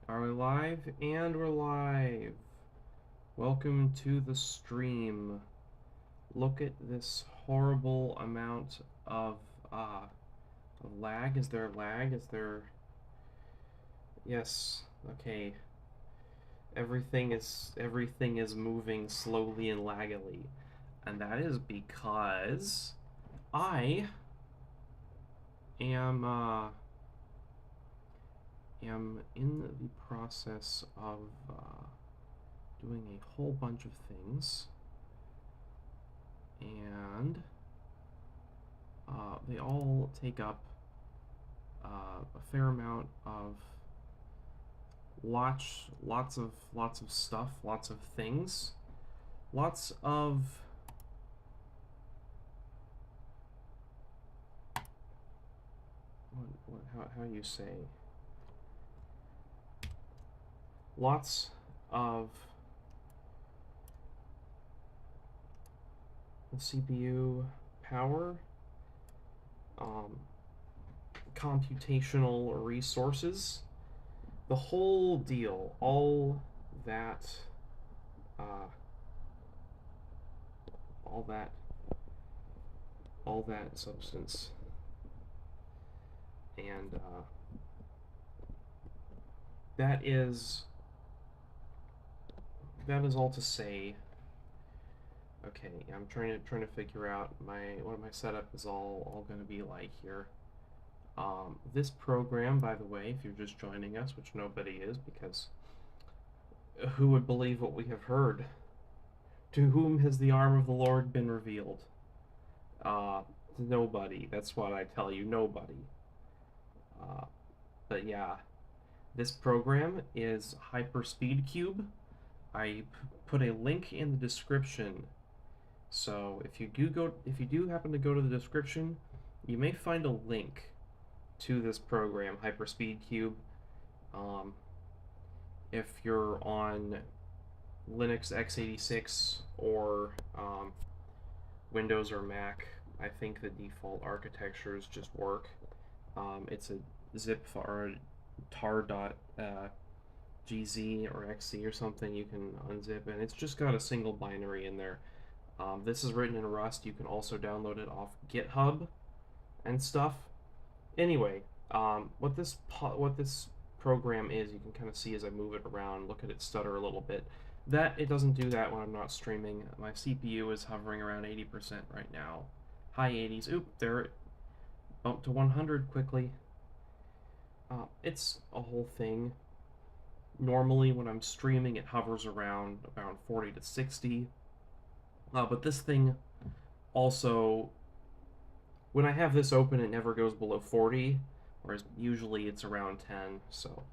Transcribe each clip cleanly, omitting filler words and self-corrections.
Are we live? And we're live. Welcome to the stream. Look at this horrible amount of lag. Is there lag? Is there... Yes. Okay. Everything is moving slowly and laggily. And that is because I am in the process of doing a whole bunch of things, and they all take up a fair amount of lots of stuff, lots of things, lots of how you say, lots of CPU power, computational resources, the whole deal, all that, all that substance, and that is all to say. Okay, I'm trying to figure out what my setup is all going to be like here. This program, by the way, if you're just joining us, which nobody is, because who would believe what we have heard? To whom has the arm of the Lord been revealed? Nobody. That's what I tell you, nobody. But yeah, this program is HyperSpeedCube. I put a link in the description. So if you do happen to go to the description, you may find a link to this program, HyperSpeedCube. If you're on Linux x86 or Windows or Mac, I think the default architectures just work. It's a zip or tar.gz or xz or something you can unzip, and it's just got a single binary in there. This is written in Rust. You can also download it off GitHub and stuff. Anyway, what this program is, you can kind of see as I move it around, look at it stutter a little bit. It doesn't do that when I'm not streaming. My CPU is hovering around 80% right now. High 80s. Oop, there it bumped to 100 quickly. It's a whole thing. Normally when I'm streaming it hovers around 40 to 60. But this thing also, when I have this open, it never goes below 40, whereas usually it's around 10, so.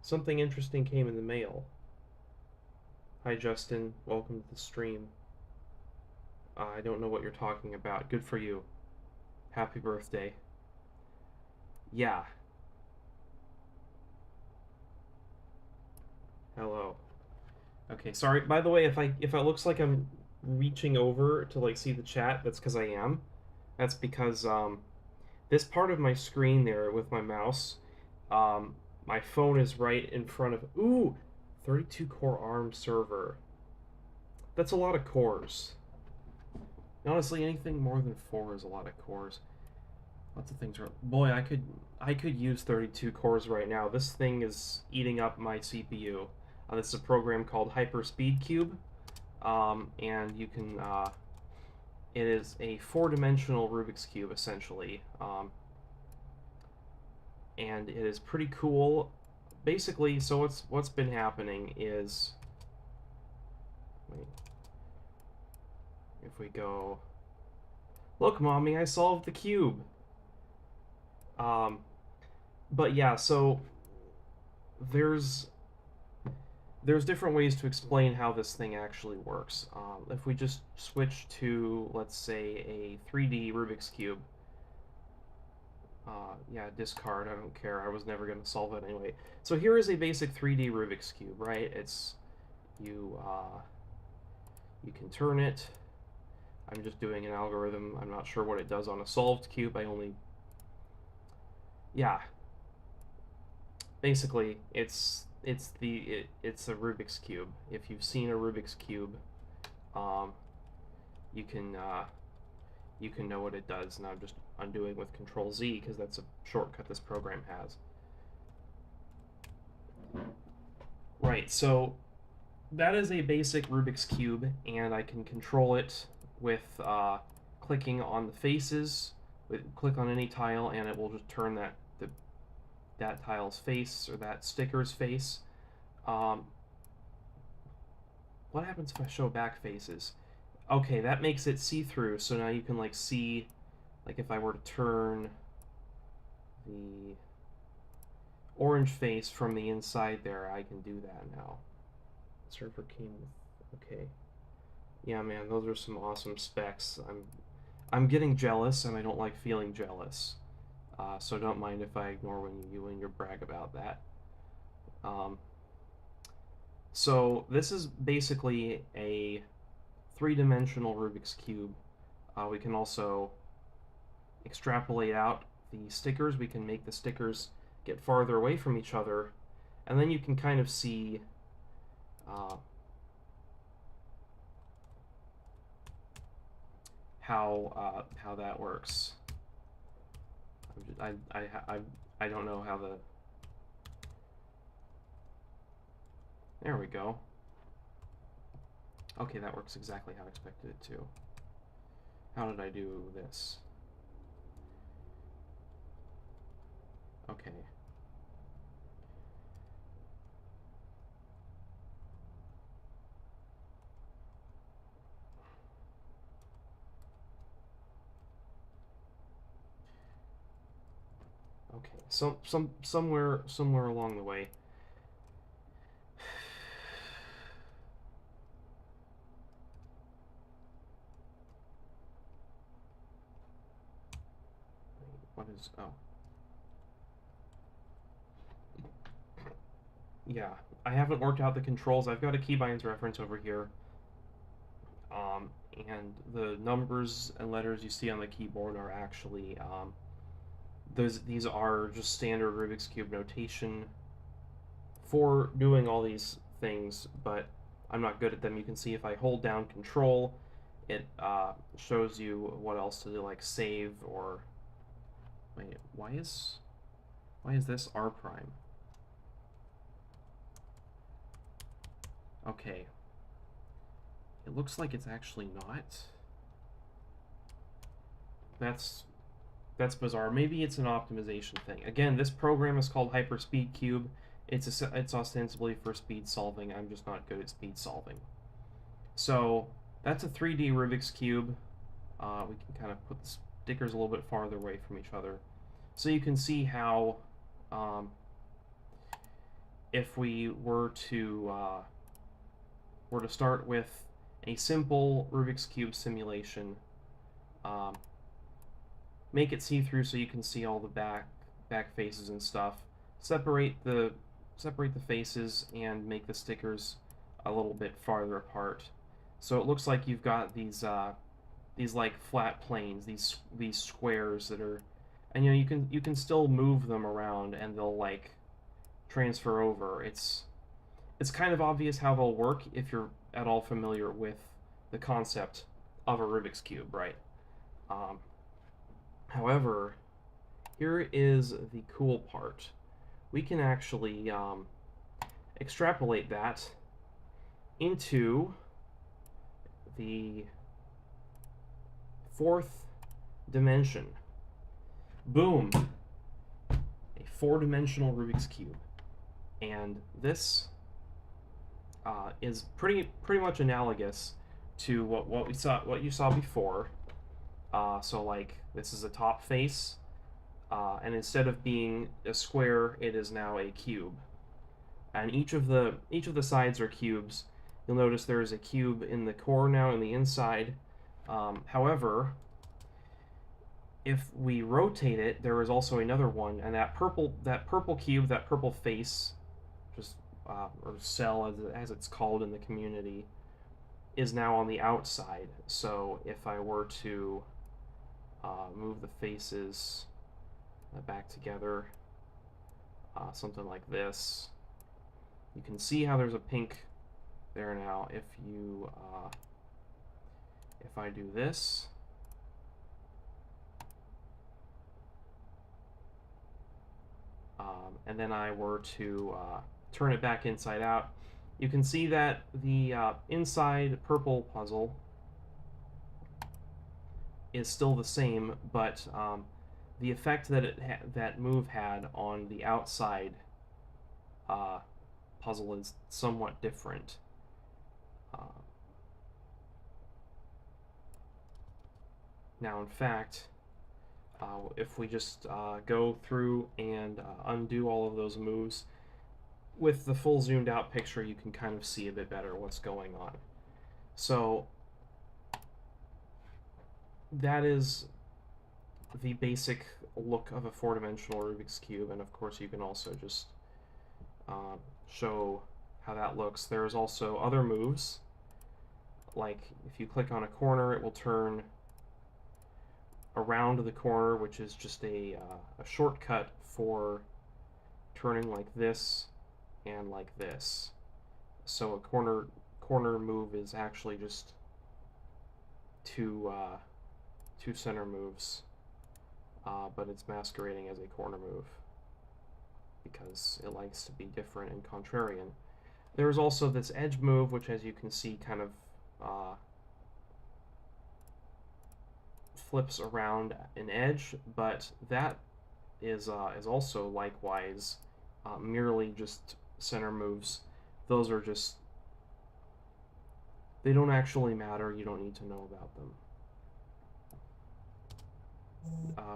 Something interesting came in the mail. Hi Justin, welcome to the stream. I don't know what you're talking about. Good for you. Happy birthday. Yeah. Hello. Okay, sorry. By the way, if it looks like I'm reaching over to like see the chat, that's because I am. That's because this part of my screen there with my mouse, my phone is right in front of. Ooh, 32 core ARM server. That's a lot of cores. Honestly, anything more than 4 is a lot of cores. Lots of things are. Boy, I could use 32 cores right now. This thing is eating up my CPU. This is a program called HyperSpeedCube, and you can. It is a 4-dimensional Rubik's Cube essentially, and it is pretty cool. Basically, so what's been happening is. Wait. If we go. Look, mommy, I solved the cube. But yeah, so there's different ways to explain how this thing actually works. If we just switch to, let's say, a 3D Rubik's Cube. Yeah, discard, I don't care. I was never going to solve it anyway. So here is a basic 3D Rubik's Cube, right? It's, you can turn it. I'm just doing an algorithm. I'm not sure what it does on a solved cube. Yeah. basically it's a Rubik's cube. If you've seen a Rubik's cube, um, you can you can know what it does. And I'm just undoing with Control Z because that's a shortcut this program has. Right, so that is a basic Rubik's Cube, and I can control it with clicking on the faces. Click on any tile, and it will just turn that tile's face or that sticker's face. What happens if I show back faces? Okay, that makes it see-through, so now you can like see, like if I were to turn the orange face from the inside there, I can do that now. Server came with, okay. Yeah, man, those are some awesome specs. I'm getting jealous, and I don't like feeling jealous. So don't mind if I ignore when you brag about that. So this is basically a three-dimensional Rubik's Cube. We can also extrapolate out the stickers. We can make the stickers get farther away from each other, and then you can kind of see how that works. I don't know how the... There we go. Okay, that works exactly how I expected it to. How did I do this? Okay. Okay, so somewhere along the way. What is, oh. Yeah, I haven't worked out the controls. I've got a keybinds reference over here. And the numbers and letters you see on the keyboard are actually, these are just standard Rubik's Cube notation for doing all these things, but I'm not good at them. You can see if I hold down Control, it shows you what else to do, like save or... Wait, why is this R prime? Okay. It looks like it's actually not. That's bizarre. Maybe it's an optimization thing. Again, this program is called HyperSpeedCube. It's ostensibly for speed solving. I'm just not good at speed solving. So that's a 3D Rubik's Cube. We can kind of put the stickers a little bit farther away from each other. So you can see how if we were to start with a simple Rubik's Cube simulation, make it see-through so you can see all the back faces and stuff, separate the faces and make the stickers a little bit farther apart. So it looks like you've got these like flat planes, these squares that are, and you can still move them around and they'll like transfer over. It's kind of obvious how they'll work if you're at all familiar with the concept of a Rubik's Cube, right? However, here is the cool part. We can actually extrapolate that into the fourth dimension. Boom! A four-dimensional Rubik's Cube. And this is pretty much analogous to what you saw before. So like this is a top face, and instead of being a square, it is now a cube. And each of the sides are cubes. You'll notice there is a cube in the core now in the inside. However, if we rotate it, there is also another one, and that purple cube, that purple face, just or cell as it's called in the community, is now on the outside. So if I were to move the faces back together, something like this. You can see how there's a pink there now. If you if I do this, and then I were to turn it back inside out, you can see that the inside purple puzzle is still the same, but the effect that that move had on the outside puzzle is somewhat different. Now, in fact, if we just go through and undo all of those moves, with the full zoomed out picture, you can kind of see a bit better what's going on. So that is the basic look of a four-dimensional Rubik's Cube, and of course you can also just show how that looks. There's also other moves, like if you click on a corner, it will turn around the corner, which is just a shortcut for turning like this and like this. So a corner move is actually just two center moves, but it's masquerading as a corner move because it likes to be different and contrarian. There's also this edge move, which, as you can see, kind of flips around an edge, but that is also likewise merely just center moves. Those are just, they don't actually matter. You don't need to know about them.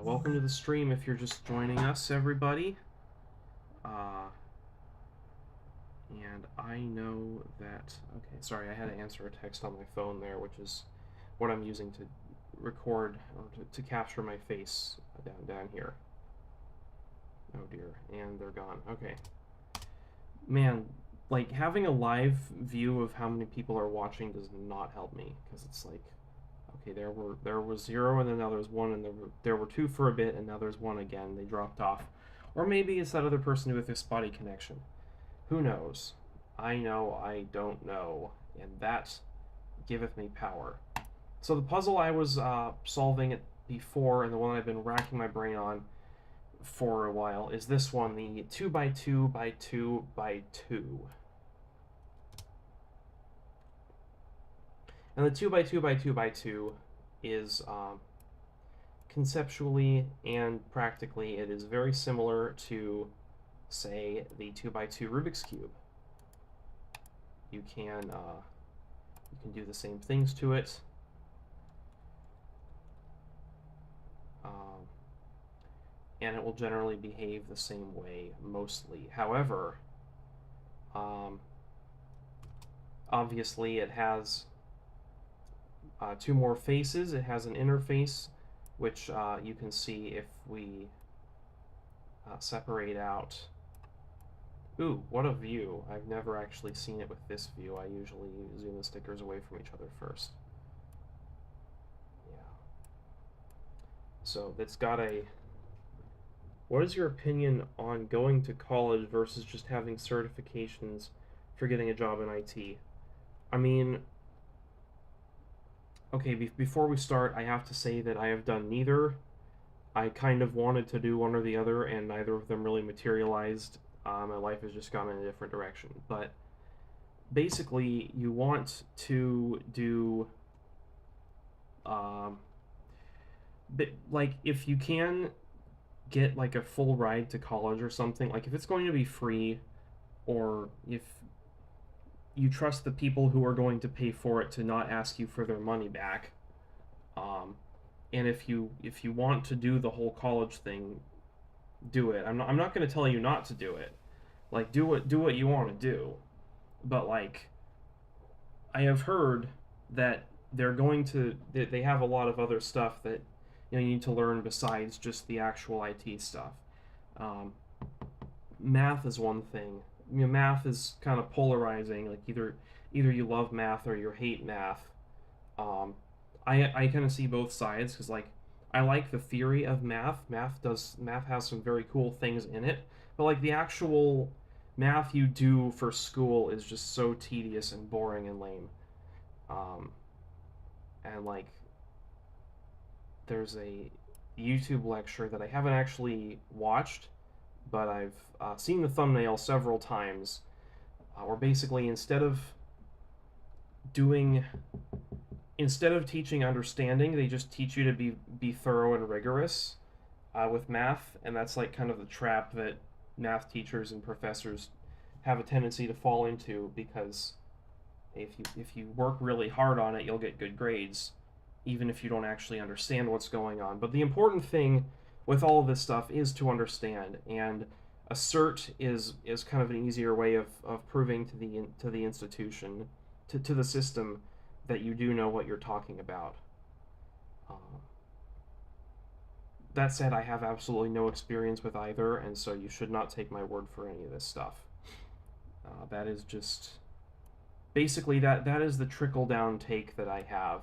Welcome to the stream if you're just joining us, everybody. And I know that, okay, sorry, I had to answer a text on my phone there, which is what I'm using to record, or to capture my face down here. Oh dear, and they're gone. Okay. Man, like, having a live view of how many people are watching does not help me, because it's like, okay, there was 0, and then now there's 1, and there were 2 for a bit, and now there's 1 again. They dropped off. Or maybe it's that other person with a spotty connection. Who knows? I know I don't know, and that giveth me power. So the puzzle I was solving it before, and the one I've been racking my brain on for a while, is this one, the 2x2x2x2. And the 2x2x2x2 is conceptually and practically, it is very similar to, say, the 2x2 Rubik's Cube. You can do the same things to it. And it will generally behave the same way, mostly. However, obviously it has 2 more faces. It has an interface, which you can see if we separate out. Ooh, what a view. I've never actually seen it with this view. I usually zoom the stickers away from each other first. Yeah. So it's got a... What is your opinion on going to college versus just having certifications for getting a job in IT? I mean, okay, before we start, I have to say that I have done neither. I kind of wanted to do one or the other, and neither of them really materialized. My life has just gone in a different direction. But basically, you want to do, like, if you can get like a full ride to college or something, like if it's going to be free, or if you trust the people who are going to pay for it to not ask you for their money back, and if you want to do the whole college thing, do it. I'm not going to tell you not to do it. Like, do what you want to do. But like, I have heard that they have a lot of other stuff that you need to learn besides just the actual IT stuff. Math is one thing. Math is kind of polarizing. Like, either you love math or you hate math. I kind of see both sides, because like, I like the theory of math. Math has some very cool things in it, But like the actual math you do for school is just so tedious and boring and lame. Um, and like there's a YouTube lecture that I haven't actually watched, but I've seen the thumbnail several times, where basically doing instead of teaching understanding, they just teach you to be thorough and rigorous with math, and that's like kind of the trap that math teachers and professors have a tendency to fall into, because if you work really hard on it, you'll get good grades, even if you don't actually understand what's going on. But the important thing with all of this stuff is to understand, and a cert is kind of an easier way of proving to the institution, to the system, that you do know what you're talking about. Uh, that said, I have absolutely no experience with either, and so you should not take my word for any of this stuff. That is just basically that is the trickle down take that I have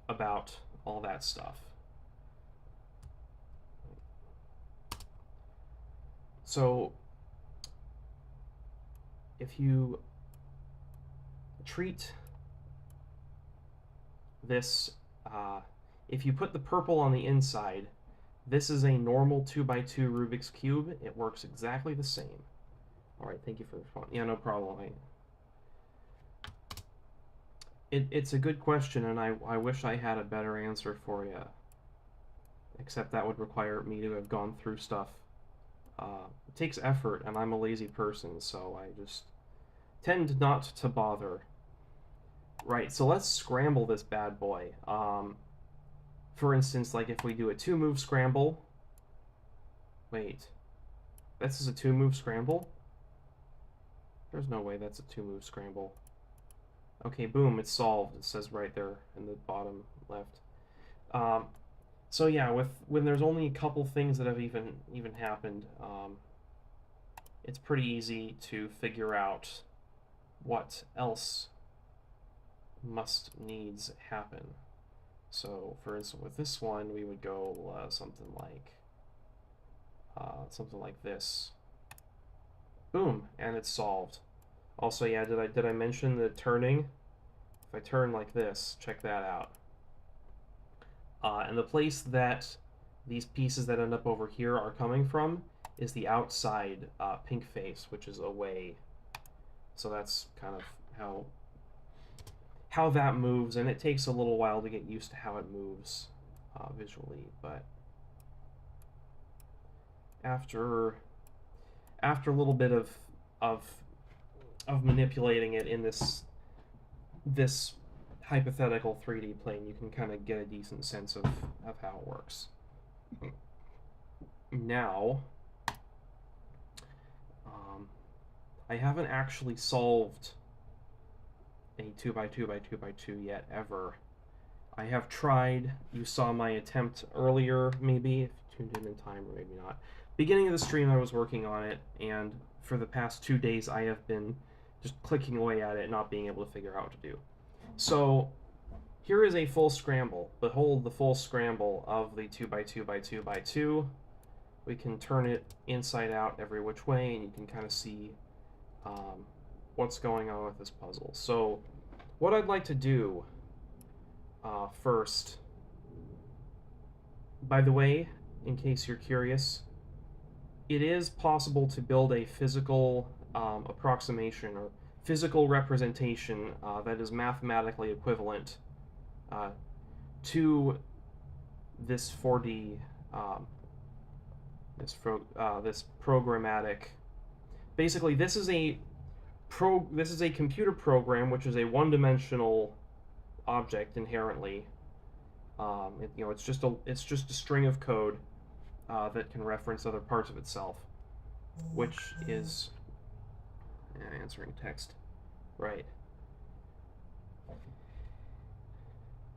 about all that stuff. So if you treat this, if you put the purple on the inside, this is a normal 2x2 Rubik's Cube. It works exactly the same. All right, thank you for the response. Yeah, no problem. It's a good question, and I wish I had a better answer for you. Except that would require me to have gone through stuff. It takes effort, and I'm a lazy person, so I just tend not to bother. Right, so let's scramble this bad boy. For instance, like if we do a 2-move scramble. Wait, this is a 2-move scramble? There's no way that's a 2-move scramble. Okay, boom, it's solved. It says right there in the bottom left. So yeah, when there's only a couple things that have even happened, it's pretty easy to figure out what else must needs happen. So, for instance, with this one, we would go something like this. Boom, and it's solved. Also, yeah, did I mention the turning? If I turn like this, check that out. And the place that these pieces that end up over here are coming from is the outside pink face, which is away. So that's kind of how that moves, and it takes a little while to get used to how it moves visually, but after a little bit of manipulating it in this hypothetical 3D plane, you can kind of get a decent sense of how it works. Now, I haven't actually solved a 2x2x2x2 yet, ever. I have tried. You saw my attempt earlier, maybe, if you tuned in time, or maybe not. Beginning of the stream, I was working on it, and for the past 2 days, I have been just clicking away at it, not being able to figure out what to do. So here is a full scramble. Behold the full scramble of the 2x2x2x2. We can turn it inside out every which way, and you can kind of see what's going on with this puzzle. So what I'd like to do first, by the way, in case you're curious, it is possible to build a physical approximation or physical representation that is mathematically equivalent to this 4D, this programmatic. Basically, this is a computer program, which is a one-dimensional object inherently. It's just a string of code that can reference other parts of itself, which is answering text, right?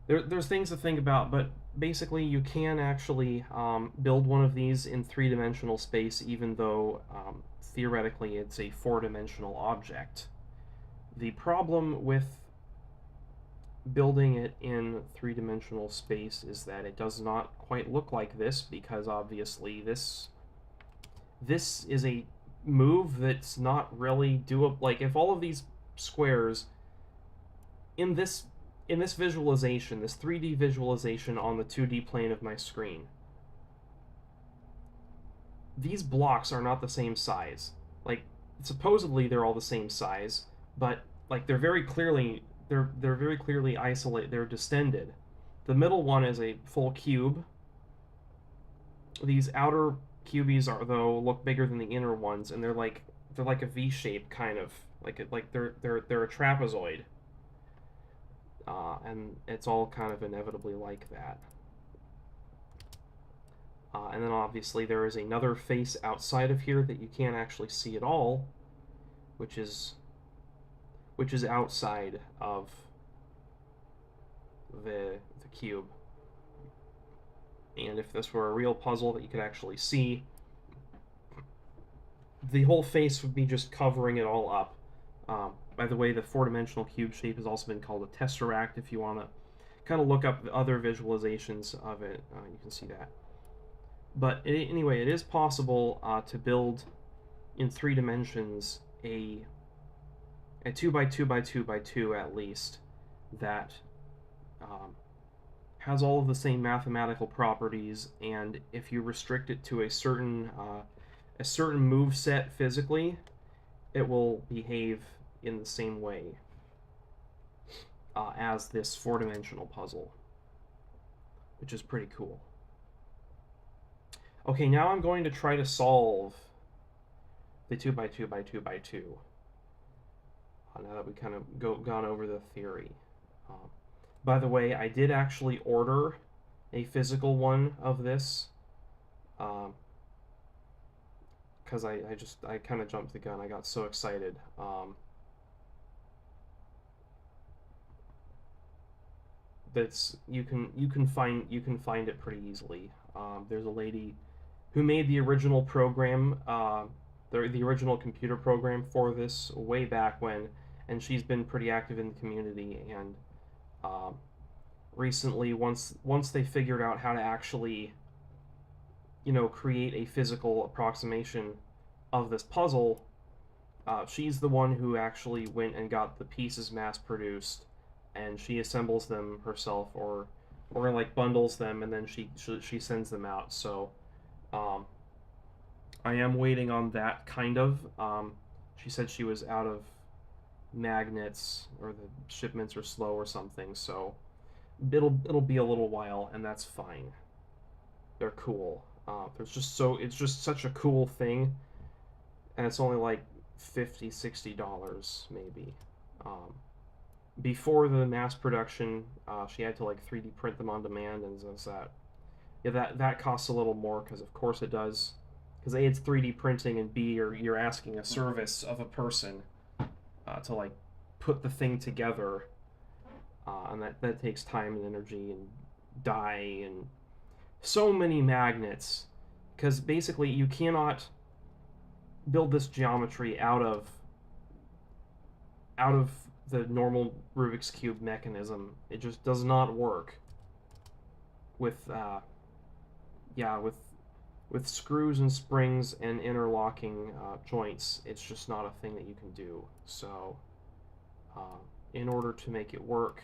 There's things to think about, but basically you can actually build one of these in 3-dimensional space, even though theoretically it's a 4-dimensional object. The problem with building it in 3-dimensional space is that it does not quite look like this, because obviously this this is a move that's not really doable. Like, if all of these squares in this visualization, this 3D visualization on the 2D plane of my screen, these blocks are not the same size. Like, supposedly they're all the same size, but like they're very clearly isolated. They're distended. The middle one is a full cube. These outer cubies are though look bigger than the inner ones, and they're like a V shape kind of like they're a trapezoid, and it's all kind of inevitably like that. And then obviously there is another face outside of here that you can't actually see at all, which is outside of the cube. And if this were a real puzzle that you could actually see, the whole face would be just covering it all up. By the way, the four-dimensional cube shape has also been called a tesseract. If you want to kind of look up the other visualizations of it, you can see that. But anyway, it is possible to build in 3 dimensions a 2x2x2x2 at least that has all of the same mathematical properties, and if you restrict it to a certain move set physically, it will behave in the same way as this 4-dimensional puzzle, which is pretty cool. Okay, now I'm going to try to solve the 2x2x2x2. Now that we kind of gone over the theory. By the way, I did actually order a physical one of this, because I kind of jumped the gun. I got so excited. That's you can find it pretty easily. There's a lady who made the original program, the original computer program for this way back when, and she's been pretty active in the community. And recently, once they figured out how to actually, create a physical approximation of this puzzle, she's the one who actually went and got the pieces mass produced, and she assembles them herself, or like bundles them, and then she sends them out. So I am waiting on that kind of. She said she was out of magnets, or the shipments are slow or something, so it'll be a little while, and that's fine. They're cool. It's just such a cool thing, and it's only like $50-$60 maybe. Before the mass production, she had to like 3D print them on demand, and that costs a little more, because of course it does, because A, it's 3D printing, and B, you're asking a service of a person to like put the thing together, and that takes time and energy and dye and so many magnets, because basically you cannot build this geometry out of the normal Rubik's Cube mechanism. It just does not work with with screws and springs and interlocking joints. It's just not a thing that you can do. So in order to make it work,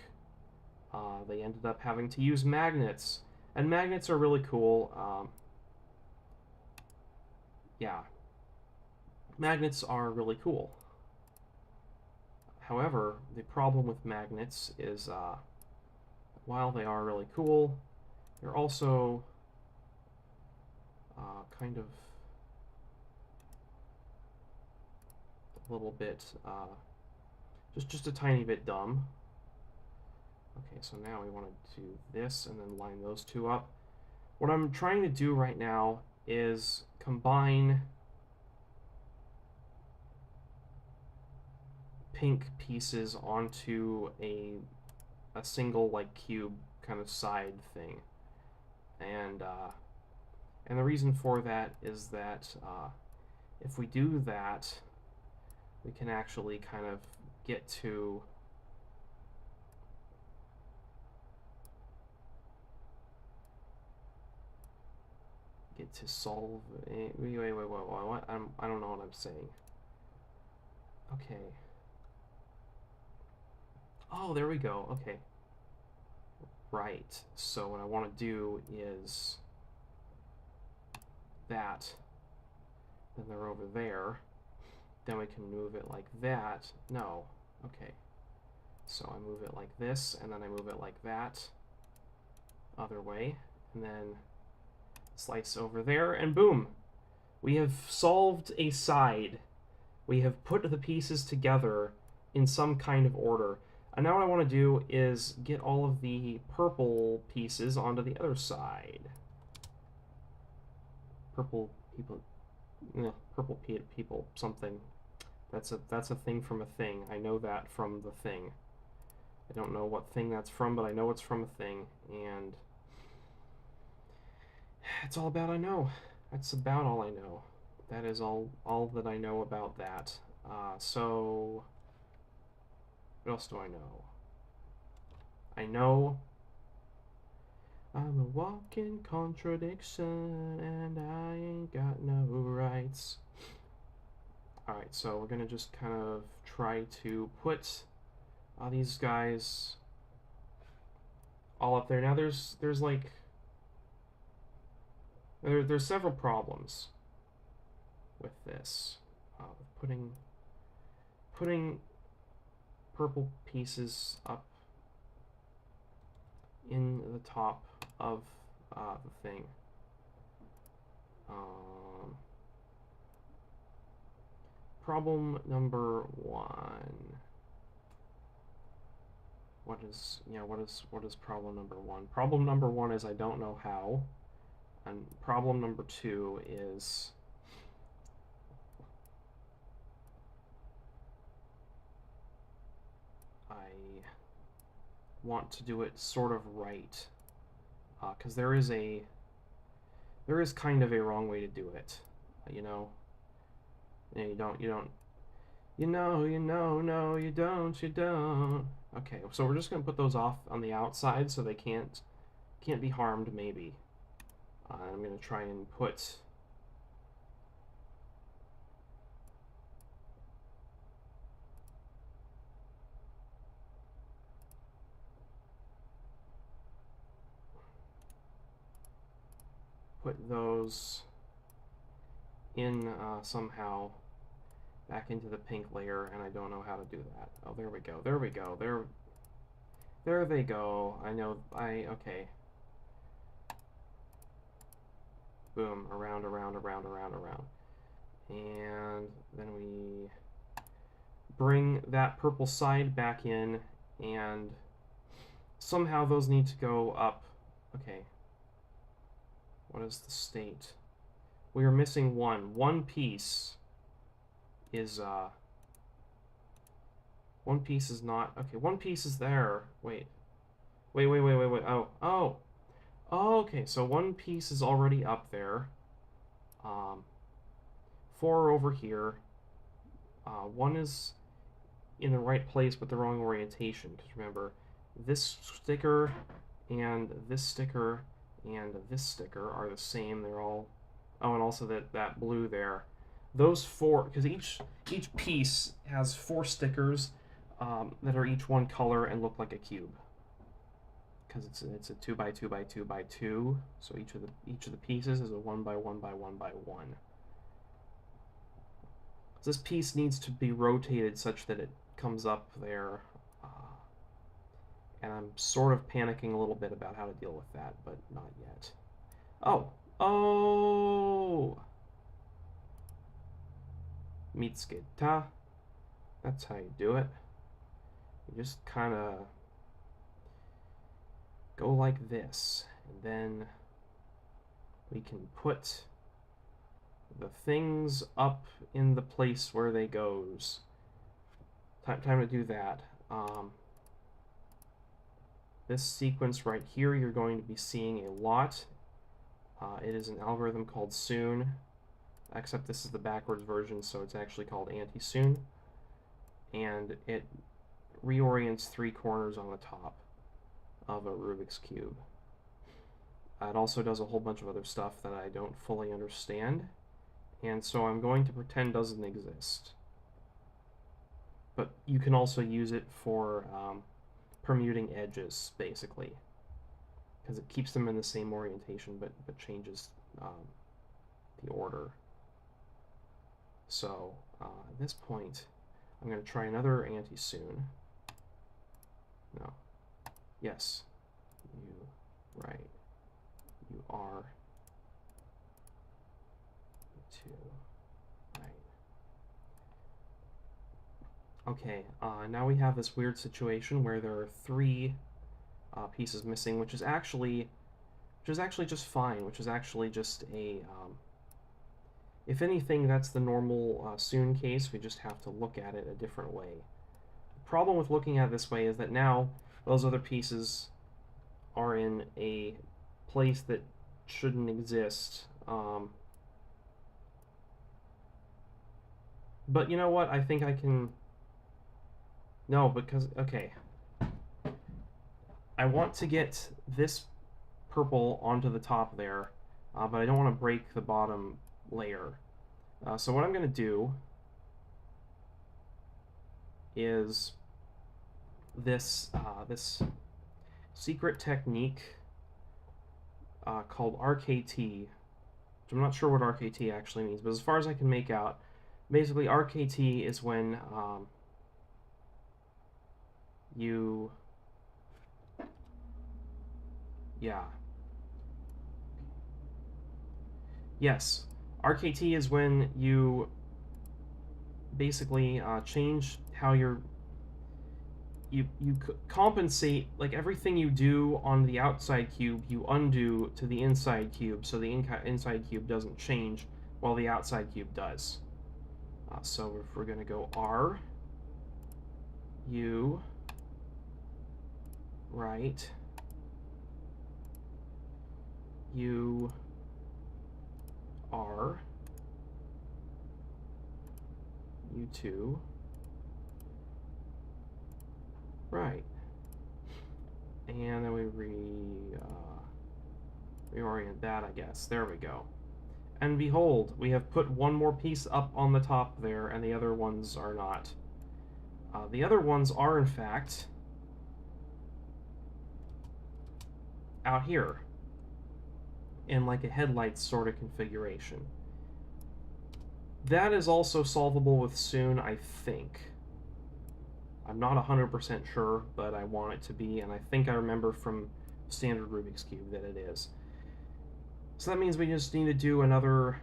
they ended up having to use magnets, and magnets are really cool. Yeah, magnets are really cool. However, the problem with magnets is, while they are really cool, they're also kind of a little bit, just a tiny bit dumb. Okay, so now we want to do this and then line those two up. What I'm trying to do right now is combine pink pieces onto a single like cube kind of side thing, and the reason for that is that if we do that, we can actually kind of get to Alright, to solve... Wait, what? I don't know what I'm saying. Okay. Oh, there we go. Okay. Right. So what I want to do is that. Then they're over there. Then we can move it like that. No. Okay. So I move it like this, and then I move it like that. Other way. And then slice over there, and boom! We have solved a side. We have put the pieces together in some kind of order. And now what I want to do is get all of the purple pieces onto the other side. Purple people, purple people, something. That's a thing from a thing. I know that from the thing. I don't know what thing that's from, but I know it's from a thing, and it's all about I know. That's about all I know. That is all that I know about that. So what else do I know? I know I'm a walking contradiction, and I ain't got no rights. Alright, so we're gonna just kind of try to put these guys all up there. Now there's like there's several problems with this. Putting purple pieces up in the top of the thing. Problem number one. What is problem number one? Problem number one is I don't know how, and problem number two is I want to do it sort of right, because there is kind of a wrong way to do it, you know. And no, you don't. Okay, so we're just gonna put those off on the outside so they can't be harmed, maybe. I'm gonna try and put those in somehow back into the pink layer, and I don't know how to do that. Oh, there we go. There they go. I know. Okay. Boom, around. And then we bring that purple side back in, and somehow those need to go up. Okay. What is the state? We are missing one. One piece is one piece is not. Okay, one piece is there. Wait. Oh. Okay, so one piece is already up there. Four over here. One is in the right place but the wrong orientation. Because remember, this sticker and this sticker and this sticker are the same. They're all... Oh, and also that blue there. Those four, because each piece has four stickers that are each one color and look like a cube. Because it's a 2 by 2 by 2 by 2, so each of the pieces is a 1 by 1 by 1 by 1. So this piece needs to be rotated such that it comes up there, and I'm sort of panicking a little bit about how to deal with that, but not yet. Oh! Mitsuke-ta. That's how you do it. You just kind of go like this, and then we can put the things up in the place where they goes. Time to do that. This sequence right here you're going to be seeing a lot. It is an algorithm called soon, except this is the backwards version, so it's actually called anti-soon, and it reorients three corners on the top of a Rubik's Cube. It also does a whole bunch of other stuff that I don't fully understand, and so I'm going to pretend doesn't exist. But you can also use it for permuting edges, basically, because it keeps them in the same orientation but changes the order. So at this point, I'm going to try another anti-soon. No. Yes. You, right. You are. Two. Right. Okay, now we have this weird situation where there are three pieces missing, which is actually just fine, which is actually just a, if anything, that's the normal soon case. We just have to look at it a different way. The problem with looking at it this way is that now those other pieces are in a place that shouldn't exist. But you know what? I think I can... No, because... Okay. I want to get this purple onto the top there, but I don't want to break the bottom layer. So what I'm going to do is this secret technique called RKT, which I'm not sure what RKT actually means, but as far as I can make out, basically RKT is when you... Yeah. Yes. RKT is when you basically change how you compensate, like everything you do on the outside cube, you undo to the inside cube, so the inside cube doesn't change while the outside cube does. So if we're going to go R, U, right, U, R, U2, right, and then we reorient that, I guess. There we go. And behold, we have put one more piece up on the top there, and the other ones are not. The other ones are, in fact, out here, in like a headlights sort of configuration. That is also solvable with soon, I think. I'm not 100% sure, but I want it to be, and I think I remember from standard Rubik's Cube that it is. So that means we just need to do another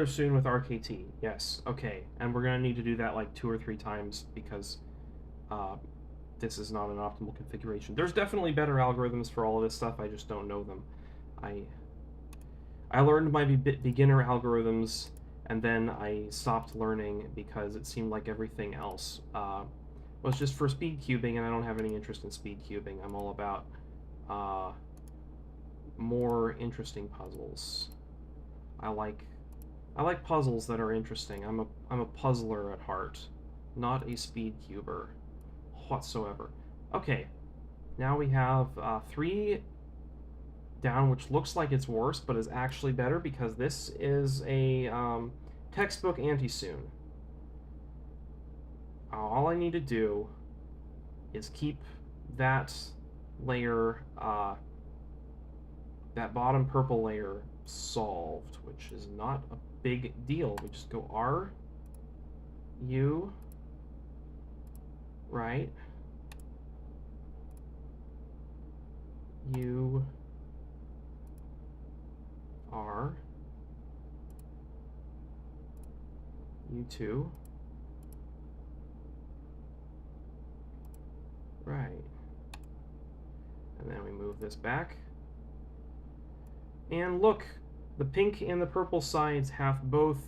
soon with RKT. Yes, okay. And we're gonna need to do that like 2 or 3 times because this is not an optimal configuration. There's definitely better algorithms for all of this stuff, I just don't know them. I learned my beginner algorithms, and then I stopped learning because it seemed like everything else was just for speed cubing, and I don't have any interest in speed cubing. I'm all about more interesting puzzles. I like puzzles that are interesting. I'm a puzzler at heart, not a speed cuber whatsoever. Okay, now we have 3 down, which looks like it's worse, but is actually better because this is a textbook anti-soon. All I need to do is keep that layer, that bottom purple layer solved, which is not a big deal. We just go R, U, right, U, R, U2, right, and then we move this back, and look, the pink and the purple sides have both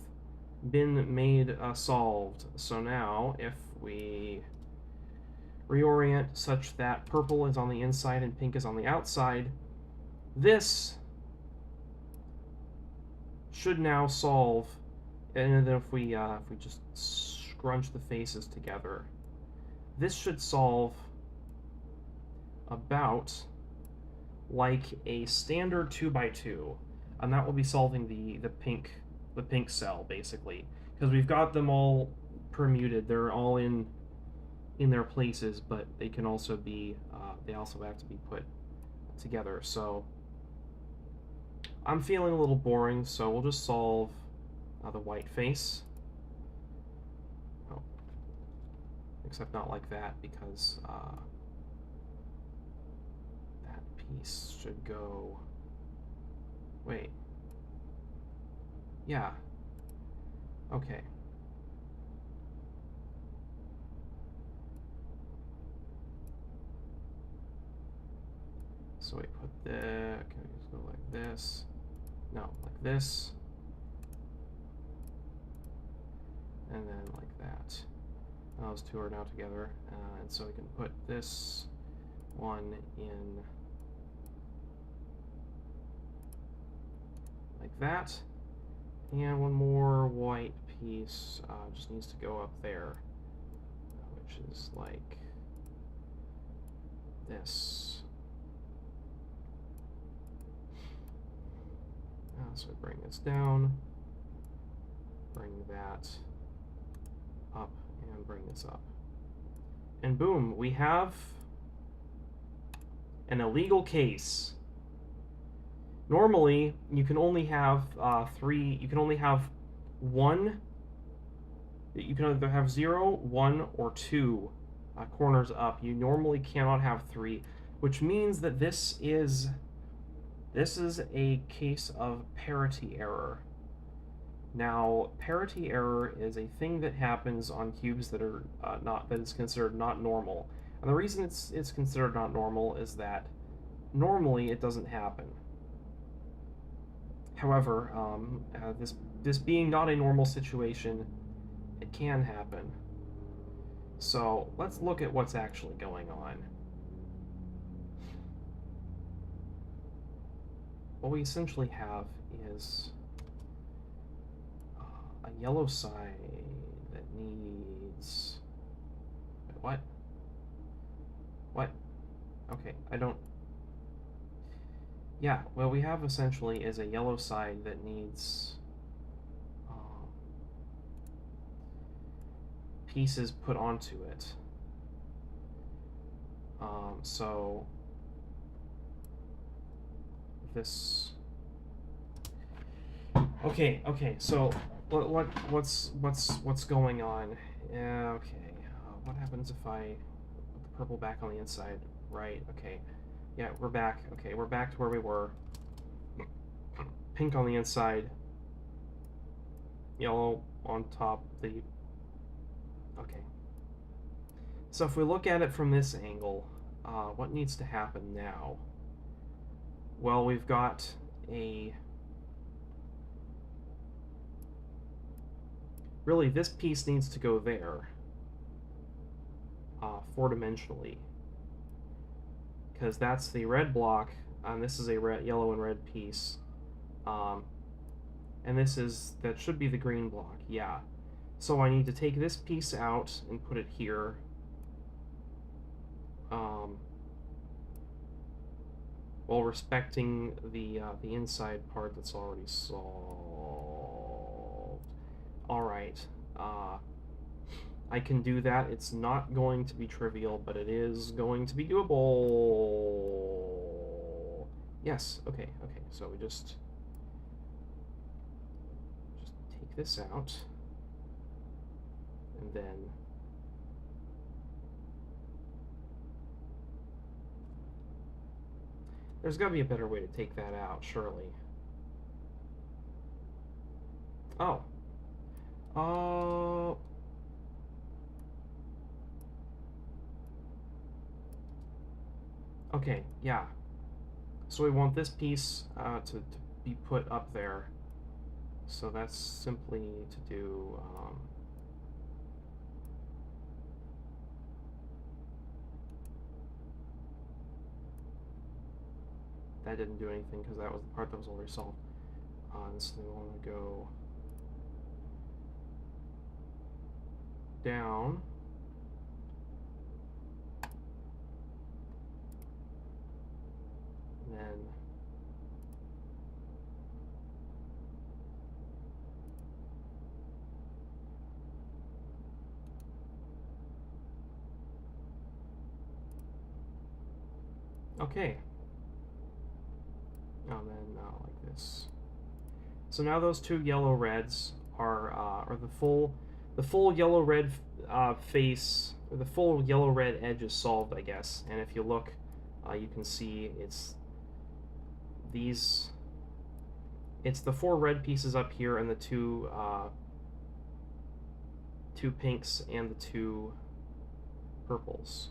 been made solved. So now if we reorient such that purple is on the inside and pink is on the outside, this should now solve And then if we just scrunch the faces together, this should solve about like a standard 2x2, and that will be solving the pink cell basically, because we've got them all permuted. They're all in their places, but they can also be they also have to be put together. So I'm feeling a little boring, so we'll just solve the white face. Oh, except not like that, because that piece should go. Wait. Yeah. Okay. So we put the. Can we just go like this? No, like this. And then like that. Those two are now together, and so we can put this one in like that, and one more white piece just needs to go up there, which is like this. So bring this down, bring that up, and bring this up. And boom, we have an illegal case. Normally, you can only have three, you can only have one, you can either have 0, 1, or 2 corners up. You normally cannot have 3, which means that this is a case of parity error. Now, parity error is a thing that happens on cubes that are that is considered not normal. And the reason it's considered not normal is that normally it doesn't happen. However, this being not a normal situation, it can happen. So let's look at what's actually going on. What we essentially have is a yellow side that needs... What? What? Okay, I don't... Yeah, well, we have essentially is a yellow side that needs pieces put onto it. So this. Okay, so what's going on? Okay, what happens if I put the purple back on the inside? Right. Okay. Yeah, we're back. Okay, we're back to where we were. Pink on the inside. Yellow on top. Okay. So if we look at it from this angle, what needs to happen now? Well, we've got a... Really, this piece needs to go there, four-dimensionally, because that's the red block, and this is a yellow and red piece, and that should be the green block, yeah. So I need to take this piece out and put it here, while respecting the inside part that's already solved. Alright, I can do that. It's not going to be trivial, but it is going to be doable. Yes, okay, so we just take this out, and then there's got to be a better way to take that out, surely. Oh. Okay, yeah. So we want this piece to be put up there. So that's simply to do... that didn't do anything because that was the part that was already solved. So we want to go down. And then okay. And then like this. So now those two yellow reds are the full yellow red face, or the full yellow red edge is solved, I guess. And if you look, you can see it's the four red pieces up here and the two pinks and the two purples.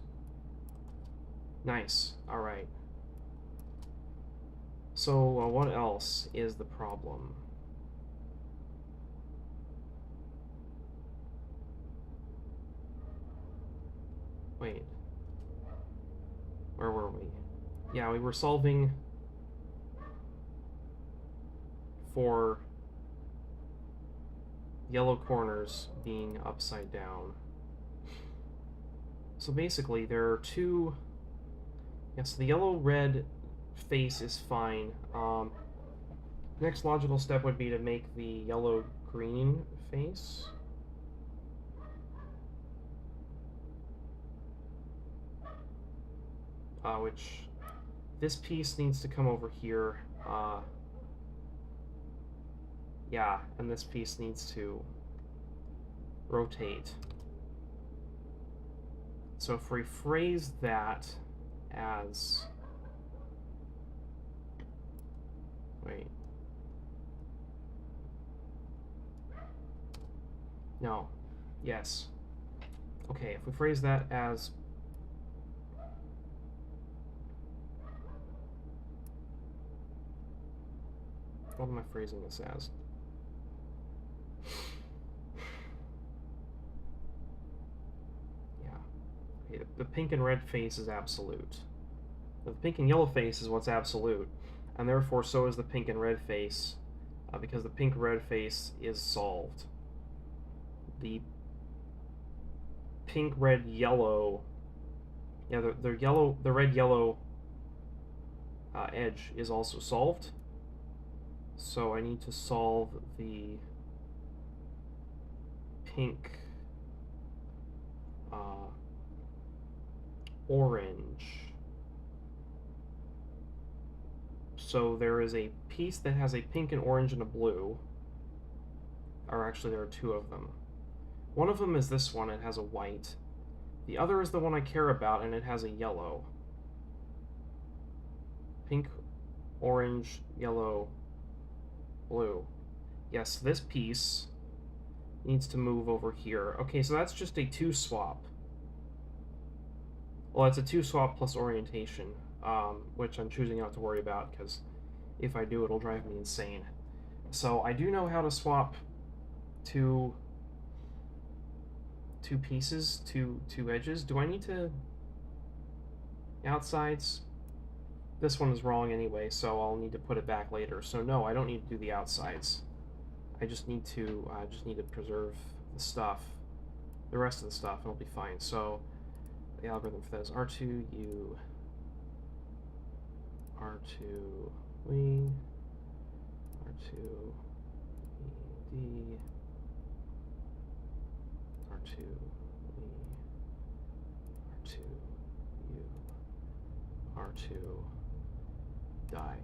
Nice. All right. So what else is the problem? Wait. Where were we? Yeah, we were solving for yellow corners being upside down. So basically there are two... Yes, the yellow-red face is fine. Next logical step would be to make the yellow-green face. Which this piece needs to come over here. Yeah, and this piece needs to rotate. So if we phrase that as... Wait. No. Yes. Okay, if we phrase that as... What am I phrasing this as? Yeah. Okay, the pink and red face is absolute. The pink and yellow face is what's absolute, and therefore so is the pink and red face, because the pink-red face is solved. The pink-red-yellow, yeah, the red-yellow edge is also solved. So I need to solve the pink orange. So there is a piece that has a pink and orange and a blue. Or actually there are two of them. One of them is this one, it has a white. The other is the one I care about and it has a yellow. Pink, orange, yellow, blue. Yes, this piece needs to move over here. Okay, so that's just a 2 swap. Well, it's a 2 swap plus orientation, which I'm choosing not to worry about because if I do, it'll drive me insane. So I do know how to swap two pieces, two edges. Do I need to... outsides? This one is wrong anyway, so I'll need to put it back later. So no, I don't need to do the outsides. I just need to preserve the stuff, the rest of the stuff, and it'll be fine. So the algorithm for that is R2U, R2 we, R2 D, R2 we, R2 U, R2 die.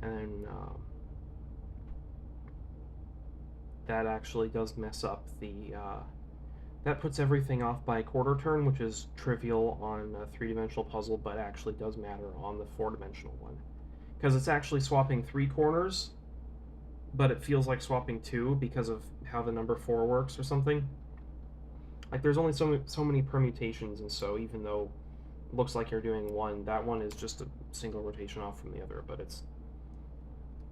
And that actually does mess up the, that puts everything off by a quarter turn, which is trivial on a 3-dimensional puzzle, but actually does matter on the 4-dimensional one. Because it's actually swapping 3 corners, but it feels like swapping 2 because of how the number 4 works or something. Like, there's only so many permutations, and so even though it looks like you're doing one, that one is just a single rotation off from the other, but it's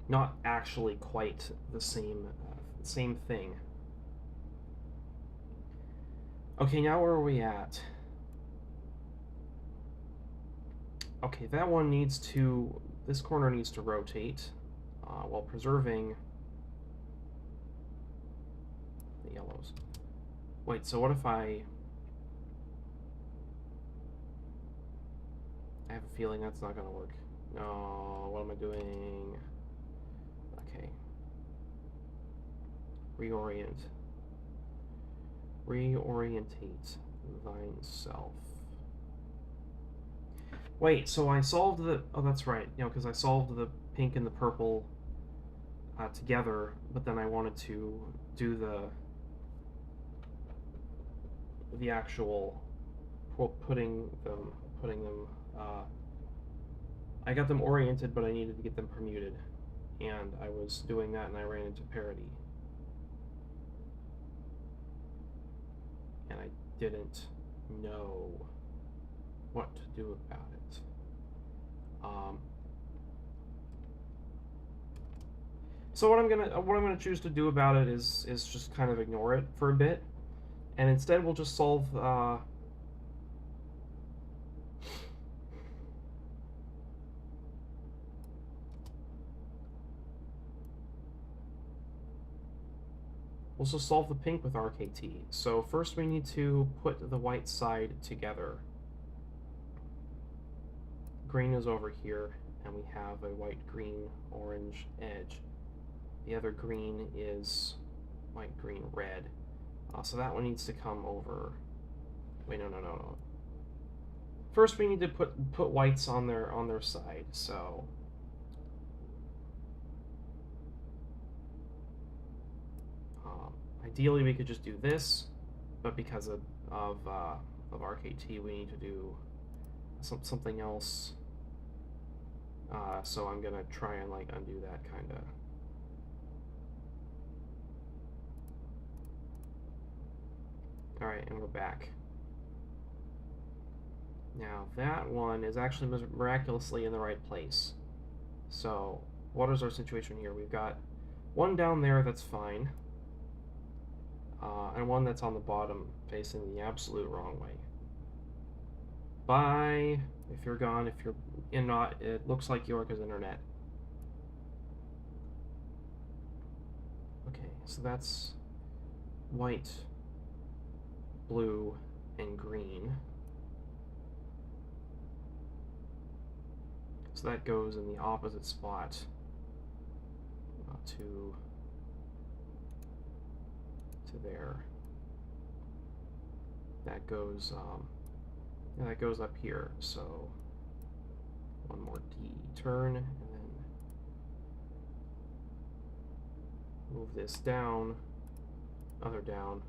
not actually quite the same thing. Okay, now where are we at? Okay, that one needs to... This corner needs to rotate while preserving the yellow. goes. Wait, so what if I have a feeling that's not gonna work. No, what am I doing? Okay. Reorient. Reorientate thine self. Wait, so I solved the... Oh, that's right. You know, because I solved the pink and the purple together, but then I wanted to do the actual putting them... I got them oriented, but I needed to get them permuted. And I was doing that, and I ran into parity. And I didn't know what to do about it. So what I'm gonna choose to do about it is just kind of ignore it for a bit, and instead we'll just solve. We'll just solve the pink with RKT. So first we need to put the white side together. Green is over here, and we have a white, green, orange edge. The other green is white, green, red. So that one needs to come over. Wait, no. First we need to put whites on their side. So ideally we could just do this, but because of RKT we need to do something else. So I'm gonna try and like undo that kinda. Alright, and we're back. Now that one is actually miraculously in the right place. So what is our situation here? We've got one down there that's fine, and one that's on the bottom facing the absolute wrong way. Bye. If you're gone, if you're not, it looks like Yorka's internet. Okay, so that's white, blue, and green. So that goes in the opposite spot to there. That goes up here. So one more D turn, and then move this down, other down,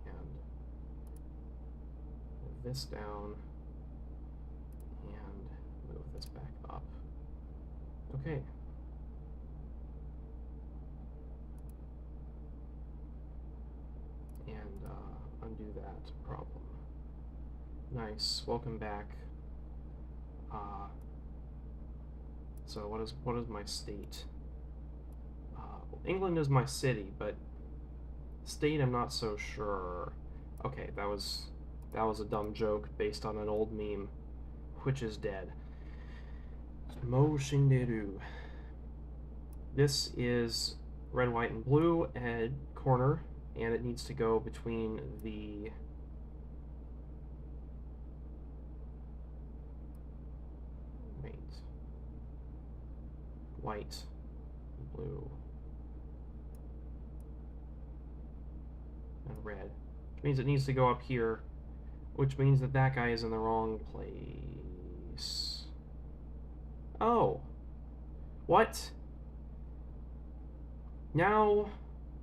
and move this down, and move this back up. Okay. And undo that problem. Nice. Welcome back. So what is my state? England is my city, but state I'm not so sure. Okay, that was a dumb joke based on an old meme, which is dead. Mo Shinderu. This is red, white, and blue at corner, and it needs to go between the white, blue, and red. Which means it needs to go up here, which means that that guy is in the wrong place. Oh. What? Now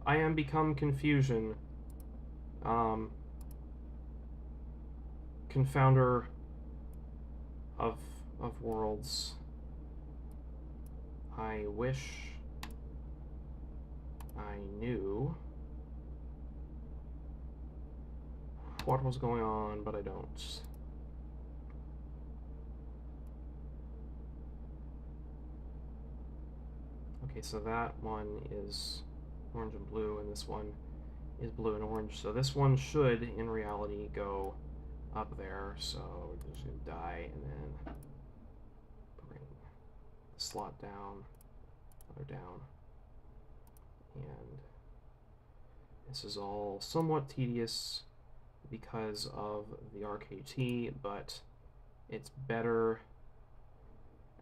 I am become confusion. Confounder of worlds. I wish I knew what was going on, but I don't. Okay, so that one is orange and blue, and this one is blue and orange. So this one should, in reality, go up there. So we're just gonna die, and then bring the slot down, other down, and This is all somewhat tedious because of the RKT, but it's better,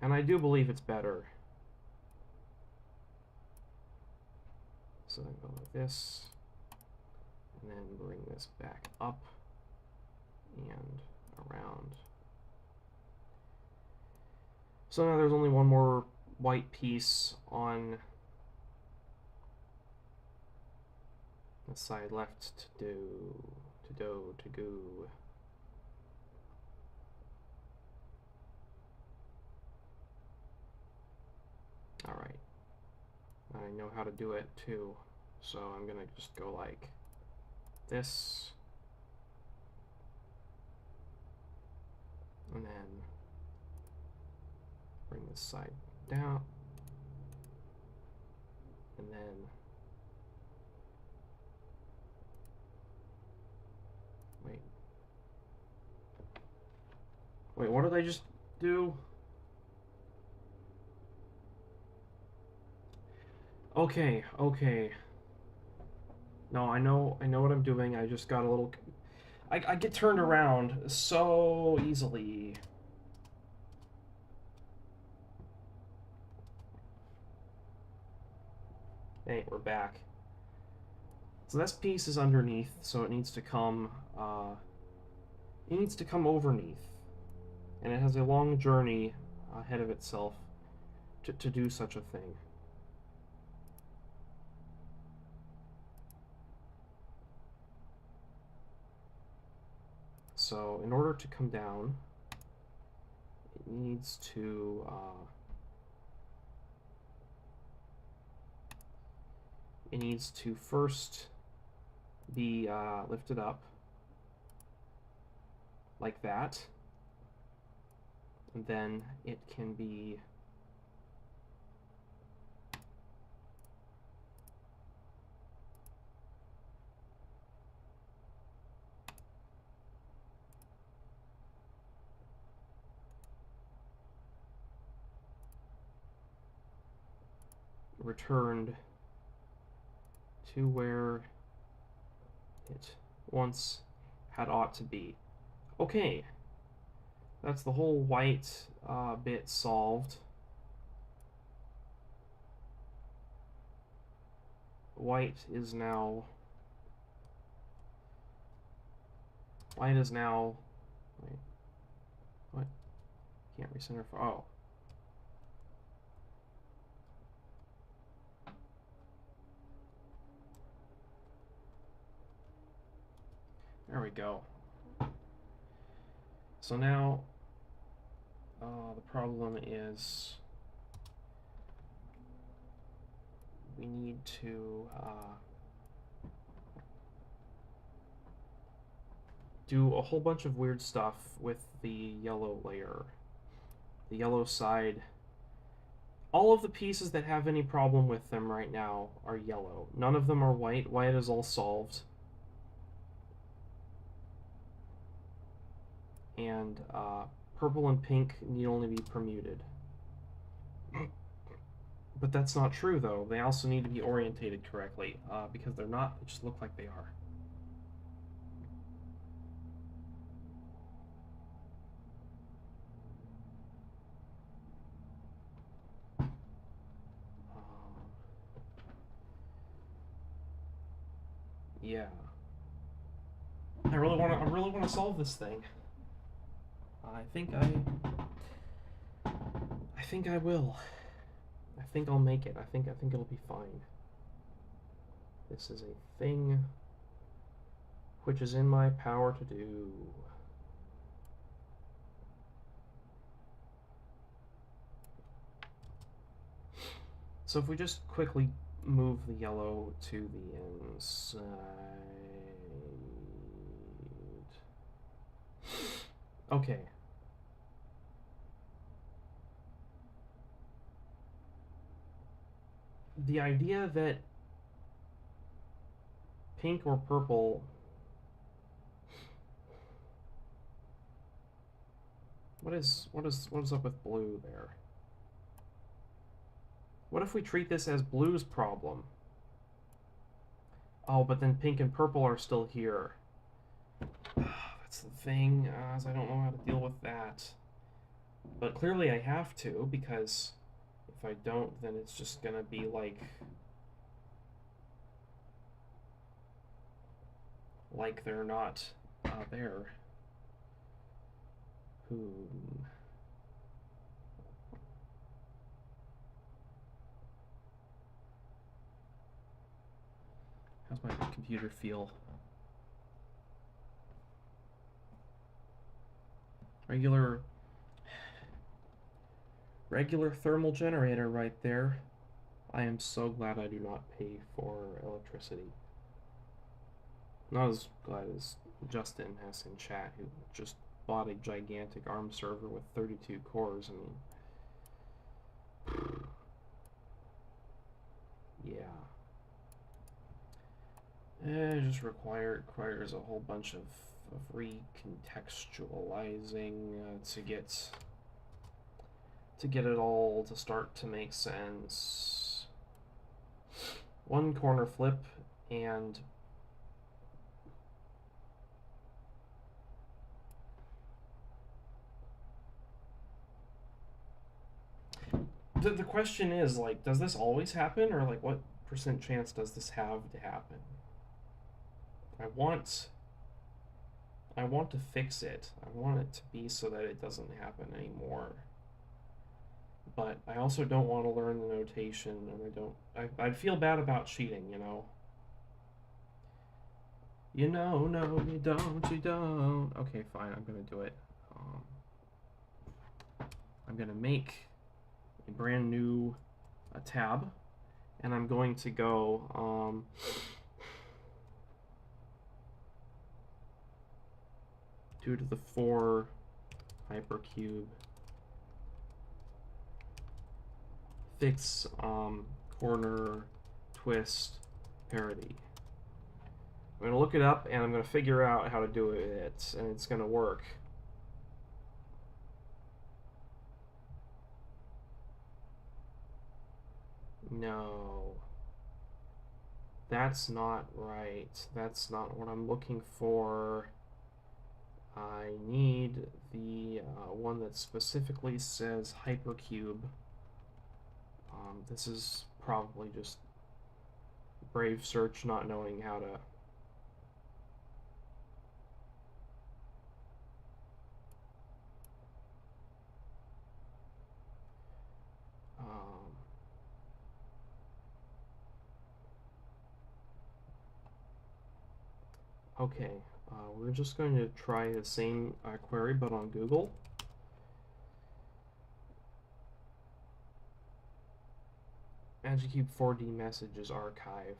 and I do believe it's better. So then go like this, and then bring this back up and around. So now there's only one more white piece on the side left to go. All right, I know how to do it too, so I'm gonna just go like this, and then bring this side down, and then wait, what did I just do? Okay. No, I know what I'm doing. I just got a little... I get turned around so easily. Hey, we're back. So this piece is underneath, so it needs to come... it needs to come overneath. And it has a long journey ahead of itself to do such a thing. So in order to come down, it needs to first be lifted up like that, and then it can be returned to where it once had ought to be. Okay, that's the whole white bit solved. White is now... wait, what? Can't recenter for... oh. There we go. So now the problem is we need to do a whole bunch of weird stuff with the yellow layer. The yellow side. All of the pieces that have any problem with them right now are yellow. None of them are white. White is all solved. And purple and pink need only be permuted. But that's not true, though. They also need to be orientated correctly, because they're not. They just look like they are. Yeah. I really want to solve this thing. I think I will. I think I'll make it. I think it'll be fine. This is a thing which is in my power to do. So if we just quickly move the yellow to the inside. Okay. The idea that pink or purple what is up with blue there? What if we treat this as blue's problem? Oh, but then pink and purple are still here. That's the thing, is I don't know how to deal with that. But clearly I have to, because if I don't, then it's just gonna be like they're not there. How's my computer feel? Regular thermal generator right there. I am so glad I do not pay for electricity. Not as glad as Justin has in chat, who just bought a gigantic ARM server with 32 cores. I mean, yeah. It just requires a whole bunch of recontextualizing to get it all to start to make sense. One corner flip and the question is, like, does this always happen, or like what percent chance does this have to happen? I want to fix it. I want it to be so that it doesn't happen anymore. But I also don't want to learn the notation, and I'd feel bad about cheating, you know? No, you don't. Okay, fine, I'm gonna do it. I'm gonna make a brand new tab, and I'm going to go, due to the 4 hypercube fix corner twist parity. I'm gonna look it up and I'm gonna figure out how to do it, and it's gonna work. No, that's not right. That's not what I'm looking for. I need the one that specifically says hypercube. This is probably just brave search, not knowing how to. Okay, we're just going to try the same query, but on Google. MagicCube 4D messages archive.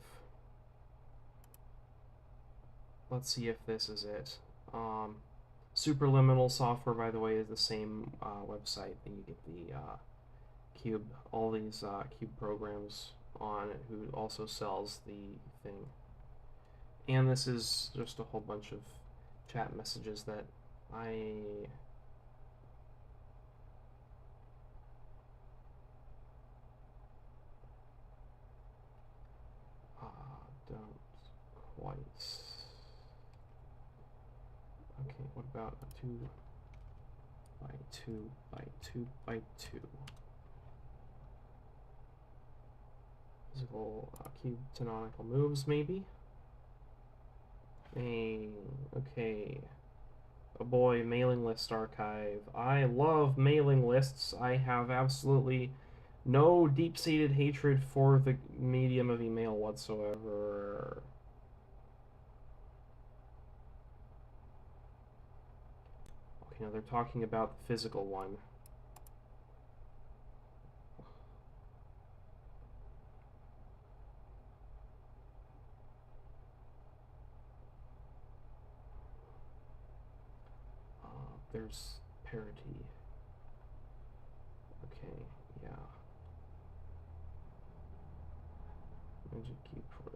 Let's see if this is it. Superliminal software, by the way, is the same website that you get the Cube, all these Cube programs on, who also sells the thing. And this is just a whole bunch of chat messages that I don't quite. Okay, what about a 2 by 2 by 2 by 2? Physical cube canonical moves, maybe? Okay. Oh boy, mailing list archive. I love mailing lists. I have absolutely no deep-seated hatred for the medium of email whatsoever. Okay, now they're talking about the physical one. There's parity. Okay, yeah.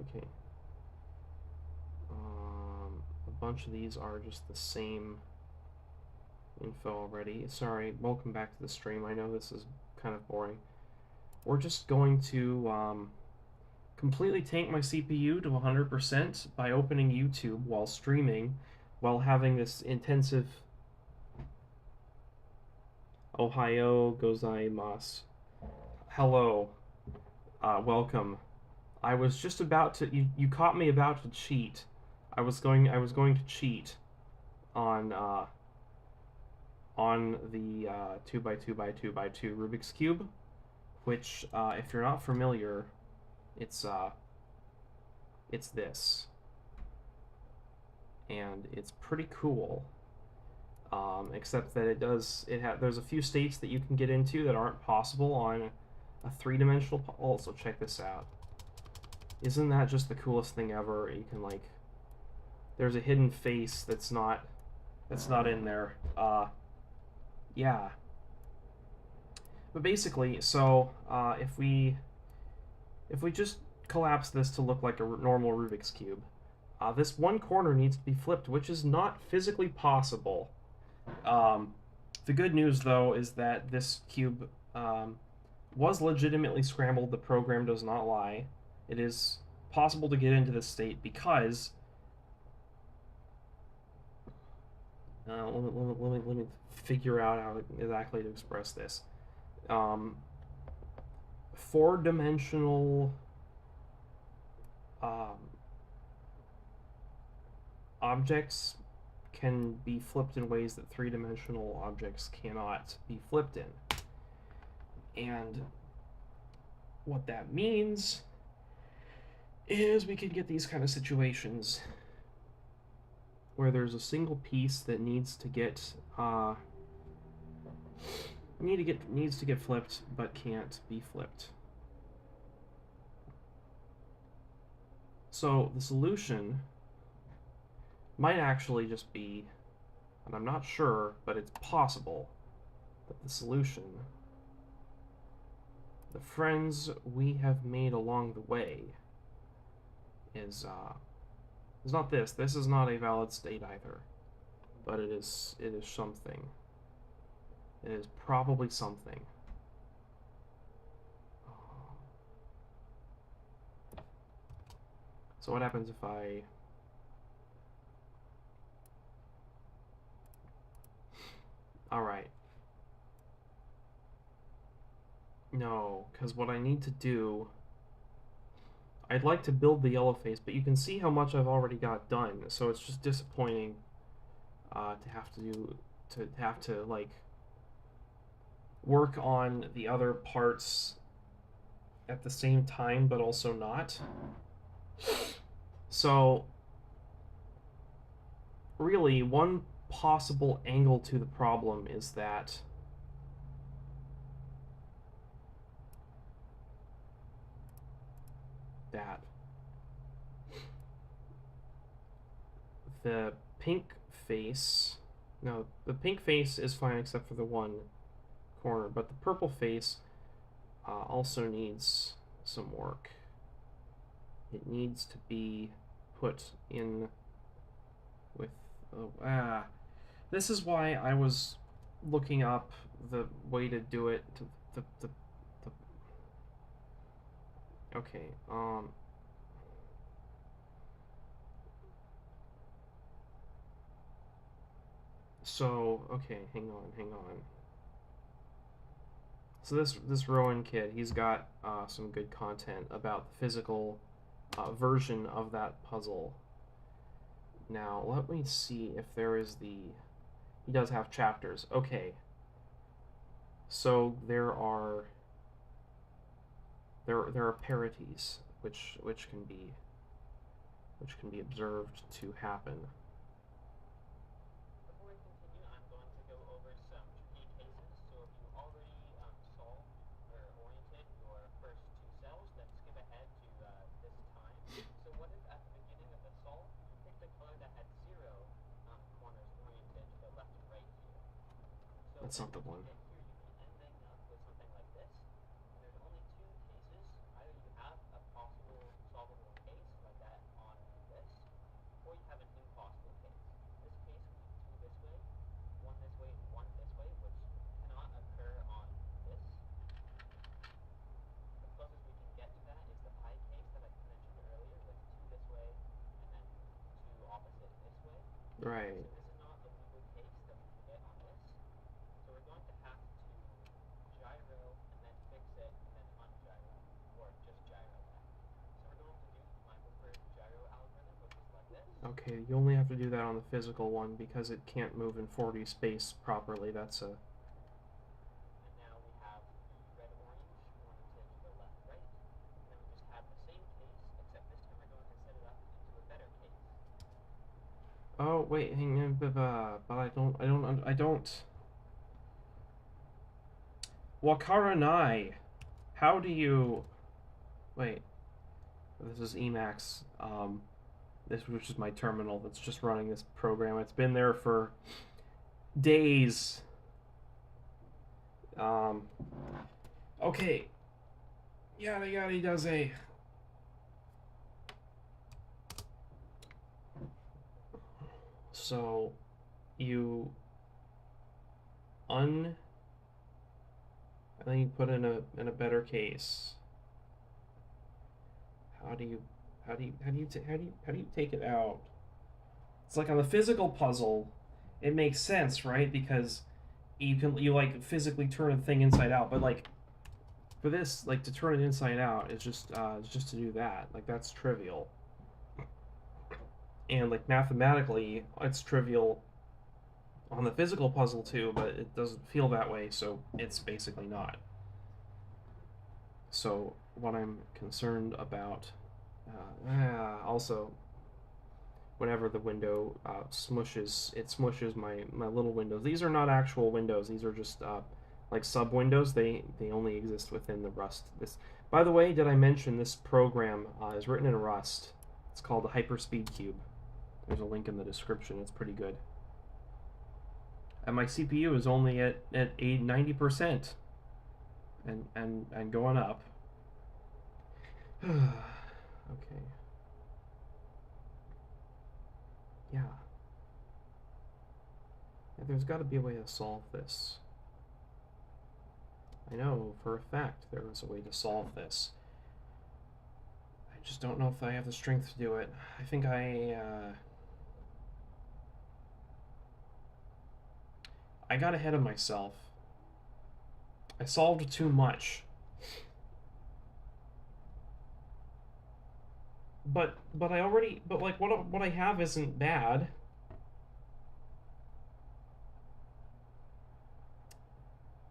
Okay. A bunch of these are just the same info already. Sorry, welcome back to the stream. I know this is kind of boring. We're just going to completely tank my CPU to 100% by opening YouTube while streaming, while having this intensive Ohio gozaimasu. Hello. Welcome. I was just about to you caught me about to cheat. I was going to cheat on the 2x2x2x2 Rubik's Cube, which if you're not familiar, it's this, and it's pretty cool. Except that there's a few states that you can get into that aren't possible on a three-dimensional. Also, check this out. Isn't that just the coolest thing ever? You can like, there's a hidden face that's not in there. Yeah. But basically, so if we just collapse this to look like a normal Rubik's Cube, this one corner needs to be flipped, which is not physically possible. The good news, though, is that this cube was legitimately scrambled. The program does not lie. It is possible to get into this state because let me figure out how exactly to express this. Four-dimensional objects can be flipped in ways that three-dimensional objects cannot be flipped in. And what that means is we can get these kind of situations where there's a single piece that needs to get flipped but can't be flipped. So the solution might actually just be, and I'm not sure, but it's possible that the solution, the friends we have made along the way, is not this. This is not a valid state either, but it is something. It is probably something. So what happens if I... Alright. No, because what I need to do... I'd like to build the yellow face, but you can see how much I've already got done, so it's just disappointing to have to like work on the other parts at the same time, but also not. So really, one possible angle to the problem is that the pink face, no, the pink face is fine except for the one corner, but the purple face also needs some work. It needs to be put in with this is why I was looking up the way to do it. Okay, so okay, hang on. So this Rowan kid, he's got some good content about the physical version of that puzzle. Now let me see if there is he does have chapters. Okay. So there are parities which can be observed to happen. Before we continue, I'm going to go over some key cases. So if you already solved or oriented your first two cells, then skip ahead to this time. So what if at the beginning of the solve, you pick the color that had 0 corners oriented to the left and right here? So that's not the one. Here you can end up with something like this. And there's only two cases. Either you have a possible solvable case like that on this, or you have an impossible case. This case would be two this way, one this way, and one this way, which cannot occur on this. The closest we can get to that is the pie case that I Right. So this is not a legal case that we can get on this. So we're going to have to gyro and then fix it and then ungyro, or just gyro that. So we're going to do my preferred gyro algorithm, which is like this. Okay, you only have to do that on the physical one because it can't move in 4D space properly. That's a... And now we have red orange oriented to the left right. And then we just have the same case, except this time we're going to set it up into a better case. Oh, wait, hang on, but I don't... Wakaranai, how do you... Wait, this is Emacs, which is my terminal that's just running this program. It's been there for days. Okay. Yada yada does a... So, you I think you put in a better case. How do you take it out? It's like on the physical puzzle, it makes sense, right? Because you like physically turn a thing inside out, but like for this, like to turn it inside out is just to do that. Like that's trivial. And like mathematically, it's trivial on the physical puzzle too, but it doesn't feel that way, so it's basically not. So what I'm concerned about, also, whenever the window smushes, it smushes my little windows. These are not actual windows. These are just like sub windows. They only exist within the Rust. By the way, did I mention this program is written in Rust? It's called the HyperSpeedCube. There's a link in the description. It's pretty good. And my CPU is only at 90% and going up. Okay. Yeah. There's got to be a way to solve this. I know for a fact there is a way to solve this. I just don't know if I have the strength to do it. I think I got ahead of myself. I solved too much. But like what I have isn't bad.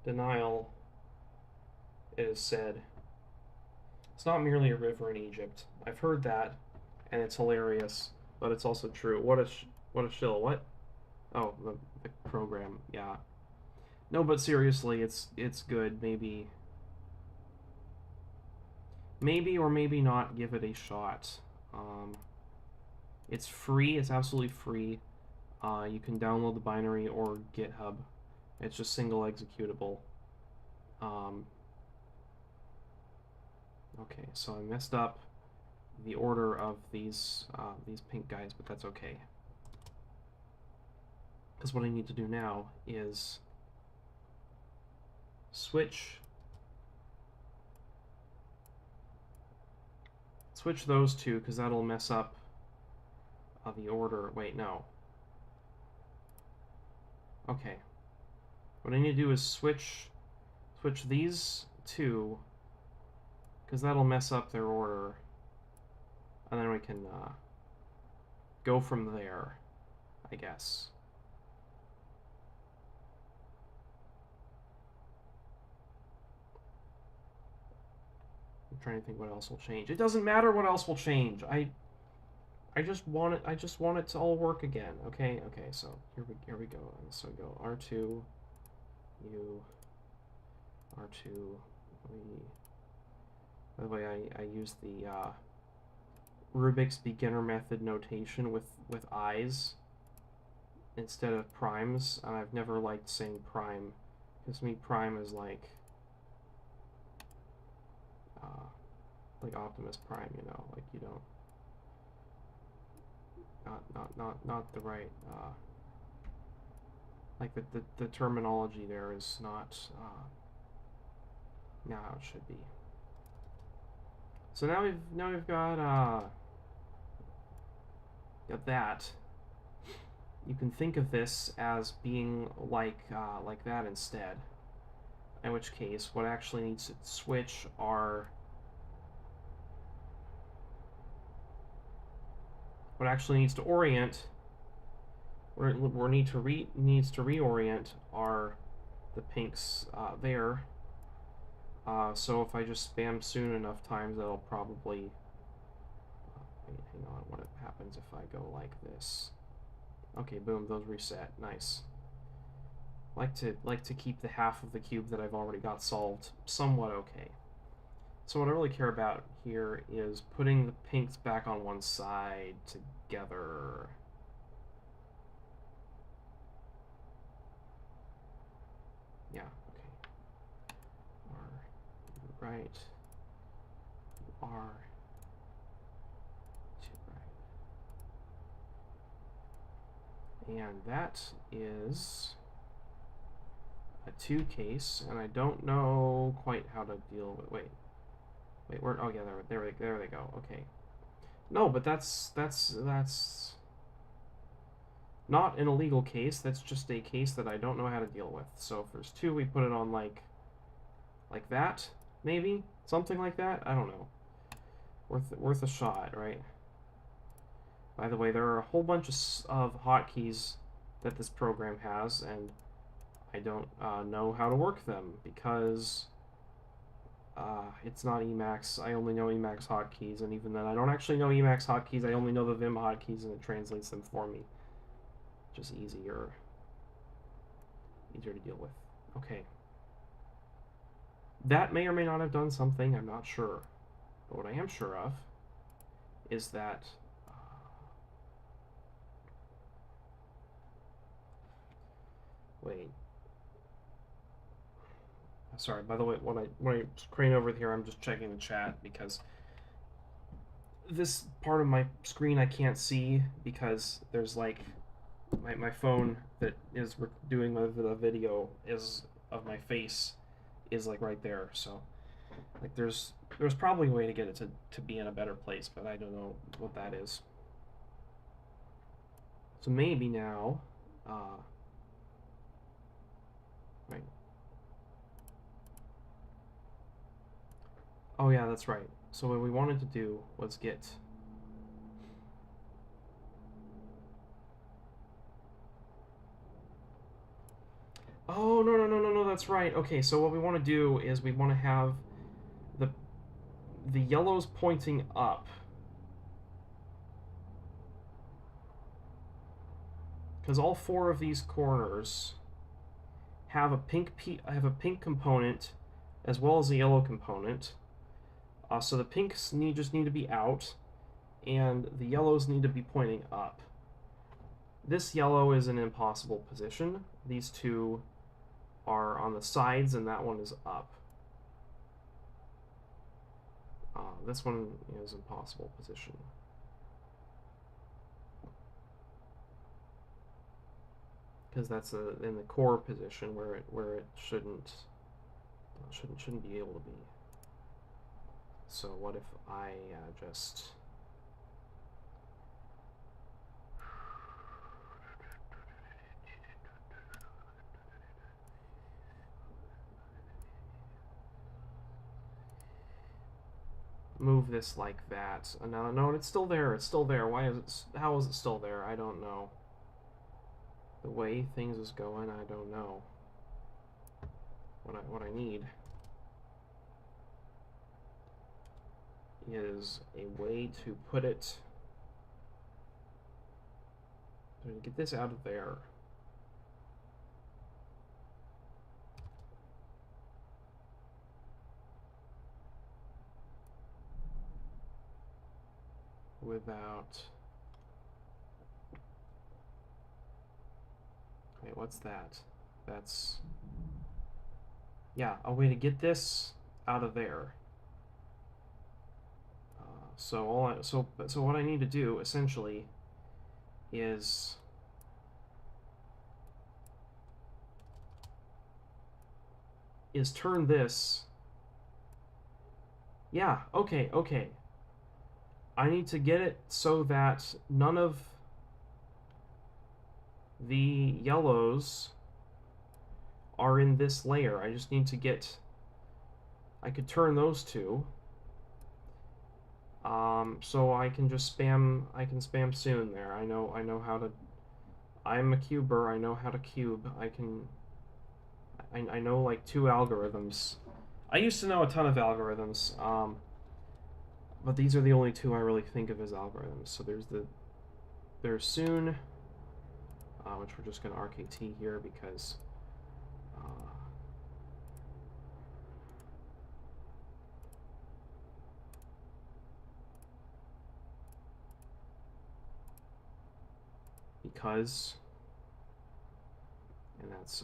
Denial, it is said. It's not merely a river in Egypt. I've heard that, and it's hilarious, but it's also true. What a shill. What? Oh, the program. Yeah. No, but seriously, it's good. Maybe or maybe not give it a shot. It's free. It's absolutely free. You can download the binary or GitHub. It's just single executable. Okay, so I messed up the order of these pink guys, but that's okay. Because what I need to do now is switch those two, because that'll mess up the order. Wait, no. Okay. What I need to do is switch these two, because that'll mess up their order, and then we can go from there, I guess. I'm trying to think what else will change. It doesn't matter what else will change. I just want it to all work again. Okay, so here we go. So go R2, U, R2, we. By the way, I use the Rubik's beginner method notation with eyes instead of primes, and I've never liked saying prime, because to me prime is like Optimus Prime, you know, like you don't not the right like the terminology there is not how it should be. So now we've got that. you can think of this as being like that instead. In which case, what actually needs to switch are what actually needs to orient or needs to reorient are the pinks there. So if I just spam soon enough times, that'll probably. Wait, hang on. What happens if I go like this? Okay, boom. Those reset. Nice. Like to keep the half of the cube that I've already got solved somewhat okay. So what I really care about here is putting the pinks back on one side together. Yeah, okay. R, right. R, to right. And that is a 2 case, and I don't know quite how to deal with. Wait, where? Oh yeah, there they go. Okay. No, but that's not an illegal case. That's just a case that I don't know how to deal with. So if there's 2, we put it on like that, maybe something like that. I don't know. Worth a shot, right? By the way, there are a whole bunch of hotkeys that this program has, and I don't know how to work them because it's not Emacs. I only know Emacs hotkeys, and even then, I don't actually know Emacs hotkeys. I only know the Vim hotkeys, and it translates them for me. Just easier to deal with. Okay. That may or may not have done something. I'm not sure. But what I am sure of is that wait. Sorry, by the way, when I crane over here, I'm just checking the chat because this part of my screen I can't see because there's like my phone that is doing the video is of my face is like right there. So like there's probably a way to get it to be in a better place, but I don't know what that is. So maybe now, right. Oh yeah, that's right. So what we wanted to do was get Oh, no, that's right. Okay, so what we want to do is we want to have the yellows pointing up. Because all 4 of these corners have a pink component as well as a yellow component. So the pinks just need to be out, and the yellows need to be pointing up. This yellow is an impossible position. These 2 are on the sides, and that one is up. This one is impossible position. Because that's in the core position where it shouldn't be able to be. So what if I just move this like that? No, it's still there. It's still there. Why is it? How is it still there? I don't know. The way things is going, I don't know. What I need is a way to put it. To get this out of there. Without. Wait, what's that? That's. Yeah, a way to get this out of there. So what I need to do essentially is turn this. Yeah, okay. I need to get it so that none of the yellows are in this layer. I just need to get... I could turn those two. So I can just spam... I can spam soon there. I know how to... I'm a cuber. I know how to cube. I know like 2 algorithms. I used to know a ton of algorithms, but these are the only 2 I really think of as algorithms. So there's soon, which we're just going to RKT here because and that's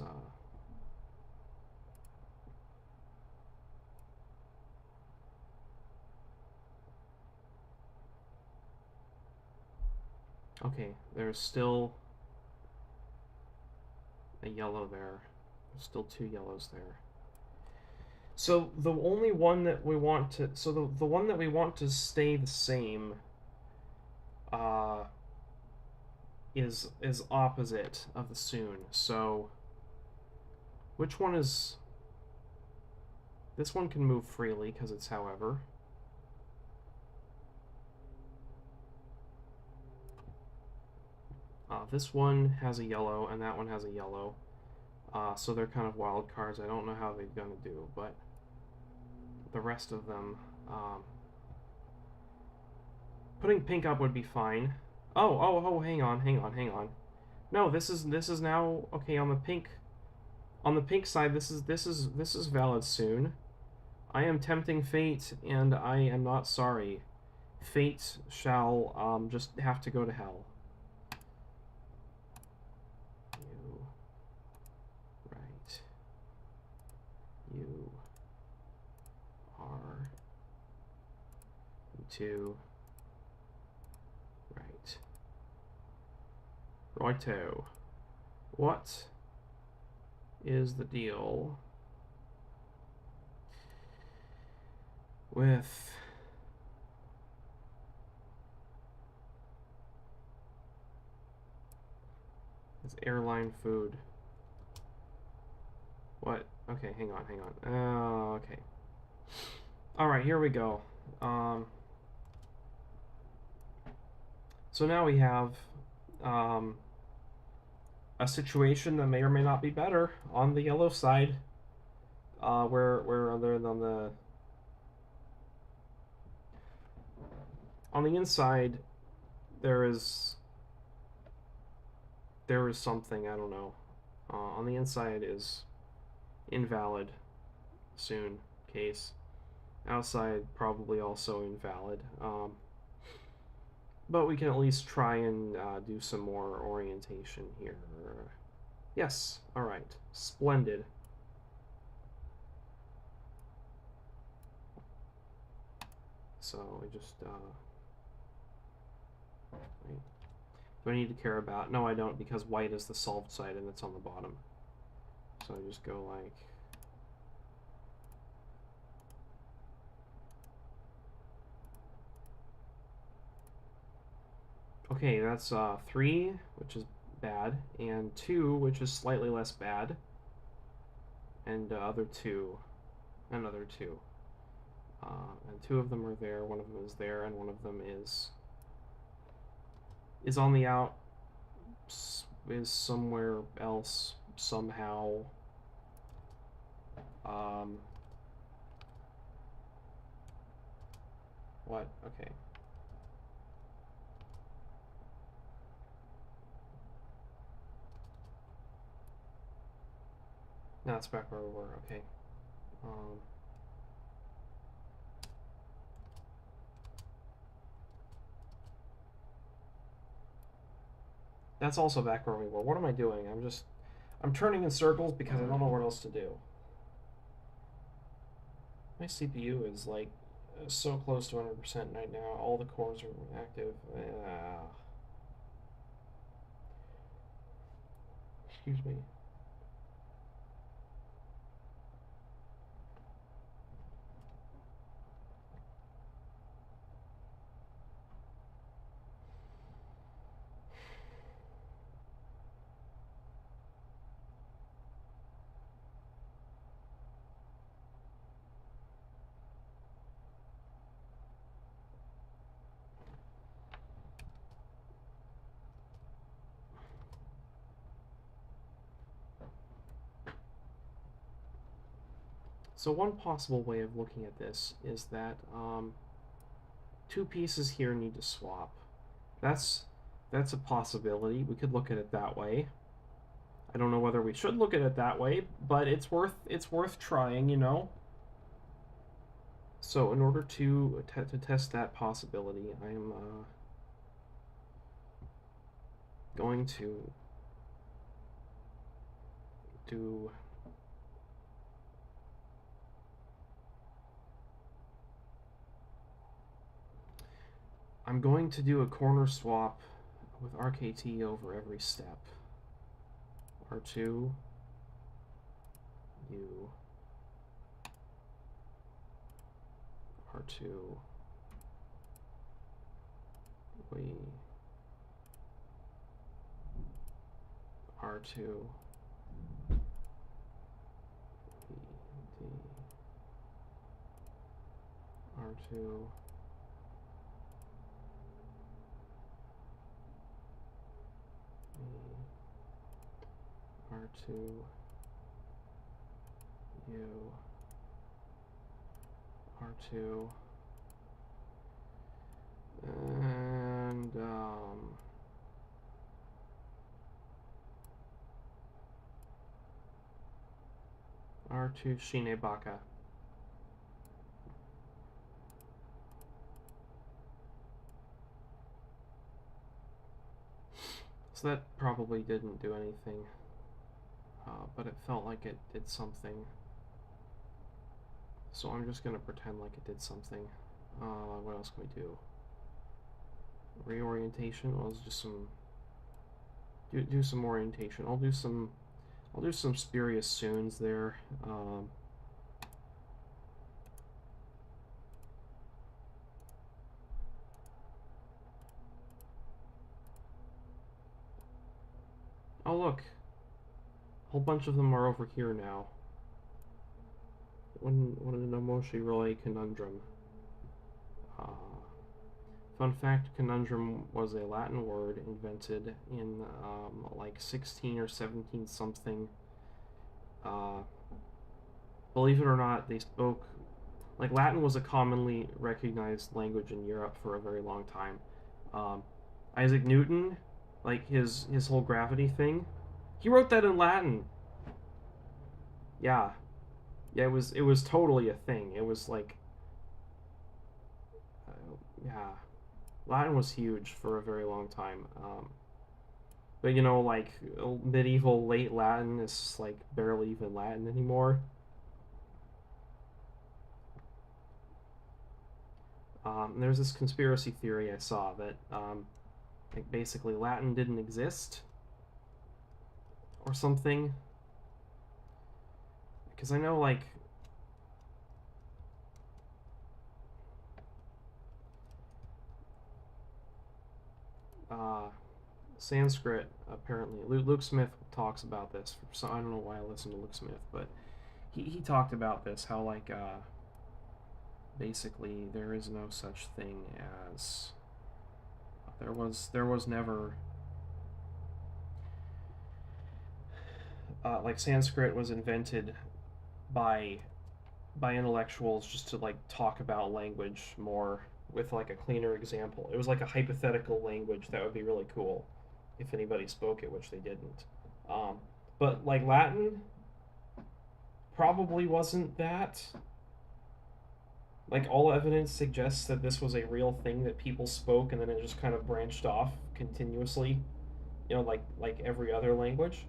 okay, there's still a yellow there. There's still 2 yellows there. So the only one that we want to, so the one that we want to stay the same uh, is opposite of the soon. So which one is, this one can move freely because it's however. This one has a yellow and that one has a yellow. So they're kind of wild cards. I don't know how they're going to do, but the rest of them, putting pink up would be fine. Oh, hang on. No, this is now okay on the pink. On the pink side, this is valid soon. I am tempting fate, and I am not sorry. Fate shall just have to go to hell. You, right. You are. You two. Right. Righto. What is the deal with this airline food? What? Okay, hang on. Okay. Alright, here we go. So now we have a situation that may or may not be better on the yellow side, where other than on the inside there is something, I don't know. On the inside is invalid soon case. Outside probably also invalid. But we can at least try and do some more orientation here. Yes, alright. Splendid. So we just, wait. Do I need to care about? No, I don't, because white is the solved side and it's on the bottom. So I just go like... Okay, that's 3, which is bad, and 2, which is slightly less bad, and other 2, another 2. And 2 of them are there, one of them is there, and one of them is on the out, is somewhere else, somehow. What? Okay. Now it's back where we were, okay. That's also back where we were. What am I doing? I'm turning in circles because I don't know what else to do. My CPU is like so close to 100% right now. All the cores are active. Excuse me. So one possible way of looking at this is that two pieces here need to swap. That's a possibility. We could look at it that way. I don't know whether we should look at it that way, but it's worth trying, you know. So in order to test that possibility, I'm going to do a corner swap with RKT over every step. R2, U, R2, we, R2, V, D, R2, R2, U, R2, and R2 Shinebaka. So that probably didn't do anything, but it felt like it did something. So I'm just going to pretend like it did something. What else can we do? Reorientation. Well, it's just some do some orientation. I'll do some spurious soons there. Oh look, a whole bunch of them are over here now. What an emoji relay conundrum. Fun fact, conundrum was a Latin word invented in like 16 or 17 something. Believe it or not, they spoke, like Latin was a commonly recognized language in Europe for a very long time. Isaac Newton, like his whole gravity thing, he wrote that in Latin. Yeah, it was totally a thing. It was like, yeah, Latin was huge for a very long time. But you know, like medieval late Latin is like barely even Latin anymore. There's this conspiracy theory I saw that like basically Latin didn't exist or something. Because I know like Sanskrit, apparently. Luke Smith talks about this. So I don't know why I listen to Luke Smith, but he talked about this, how like basically there is no such thing as there was never like Sanskrit was invented by intellectuals just to like talk about language more with like a cleaner example. It was like a hypothetical language that would be really cool if anybody spoke it, which they didn't. But like Latin probably wasn't that. Like all evidence suggests that this was a real thing that people spoke, and then it just kind of branched off continuously. You know, like every other language.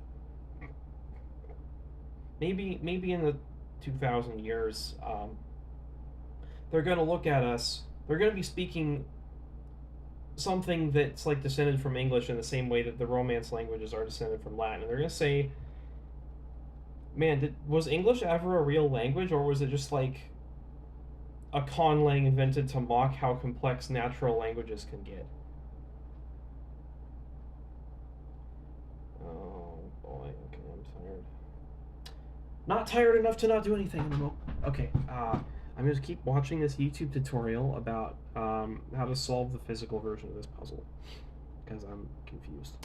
Maybe in the 2,000 years, they're going to look at us. They're going to be speaking something that's like descended from English in the same way that the Romance languages are descended from Latin. And they're going to say, man, was English ever a real language, or was it just like a conlang invented to mock how complex natural languages can get? Oh boy, okay, I'm tired. Not tired enough to not do anything in the moment. Okay, I'm going to keep watching this YouTube tutorial about how to solve the physical version of this puzzle, because I'm confused.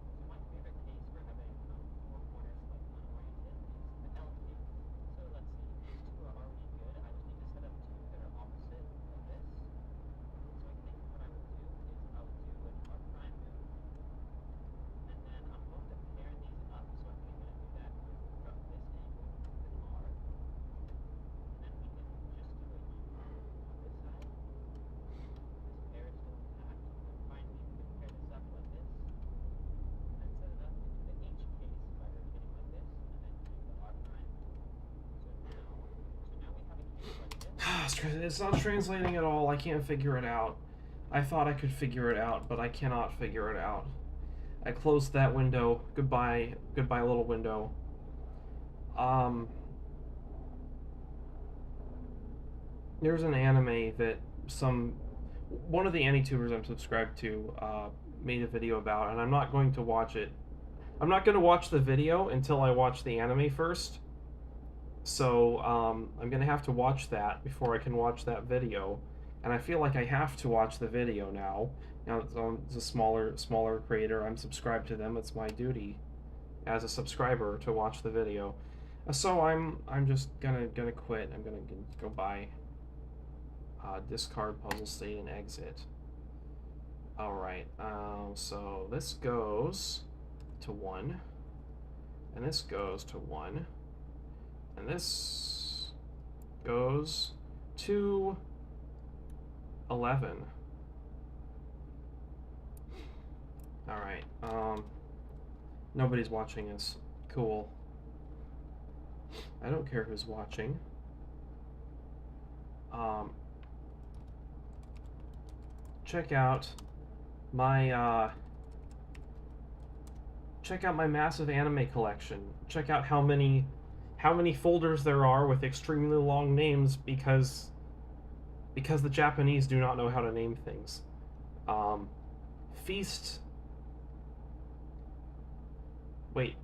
So my favorite case for having four corners like unoriented is the L case. So let's see. It's not translating at all. I can't figure it out. I thought I could figure it out, but I cannot figure it out. I closed that window. Goodbye, little window. There's an anime that one of the AniTubers I'm subscribed to made a video about, and I'm not going to watch it. I'm not going to watch the video until I watch the anime first. So I'm going to have to watch that before I can watch that video. And I feel like I have to watch the video now. Now it's a smaller creator. I'm subscribed to them. It's my duty as a subscriber to watch the video. So I'm just gonna quit. I'm gonna go buy discard puzzle state and exit. All right. So this goes to 1, and this goes to 1, and this goes to 11. All right. Nobody's watching us. Cool. I don't care who's watching. Check out my massive anime collection. Check out how many folders there are with extremely long names because the Japanese do not know how to name things. Feast. Wait.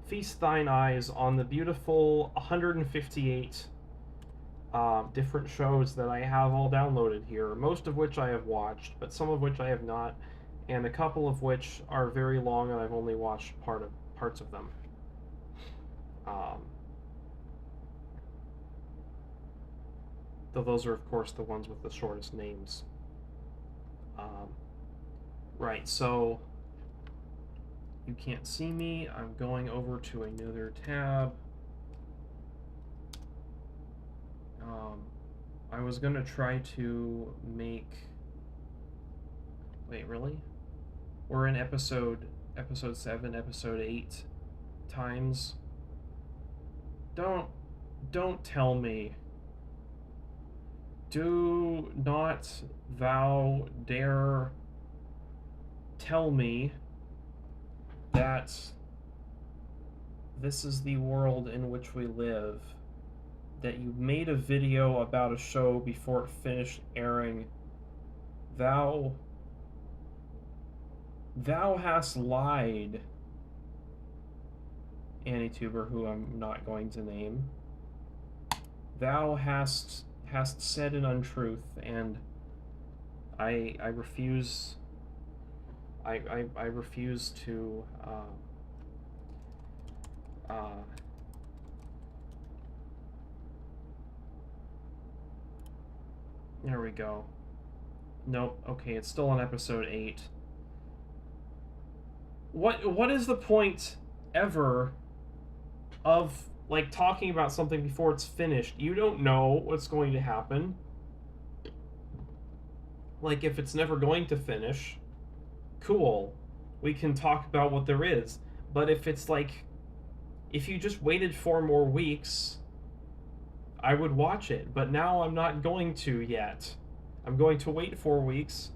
Feast thine eyes on the beautiful 158 different shows that I have all downloaded here, most of which I have watched, but some of which I have not, and a couple of which are very long and I've only watched parts of them. Though those are, of course, the ones with the shortest names. Right, so you can't see me. I'm going over to another tab. I was gonna try to make... Wait, really? We're in episode 7, episode 8 times. Don't tell me. Do not thou dare tell me that this is the world in which we live, that you made a video about a show before it finished airing. Thou hast lied, AniTuber, who I'm not going to name. Thou hast said an untruth, and I refuse. I refuse to. There we go. Nope. Okay, it's still on episode 8. What is the point ever of like talking about something before it's finished? You don't know what's going to happen. Like, if it's never going to finish, cool, we can talk about what there is. But if it's like, if you just waited 4 more weeks, I would watch it. But now I'm not going to yet. I'm going to wait 4 weeks.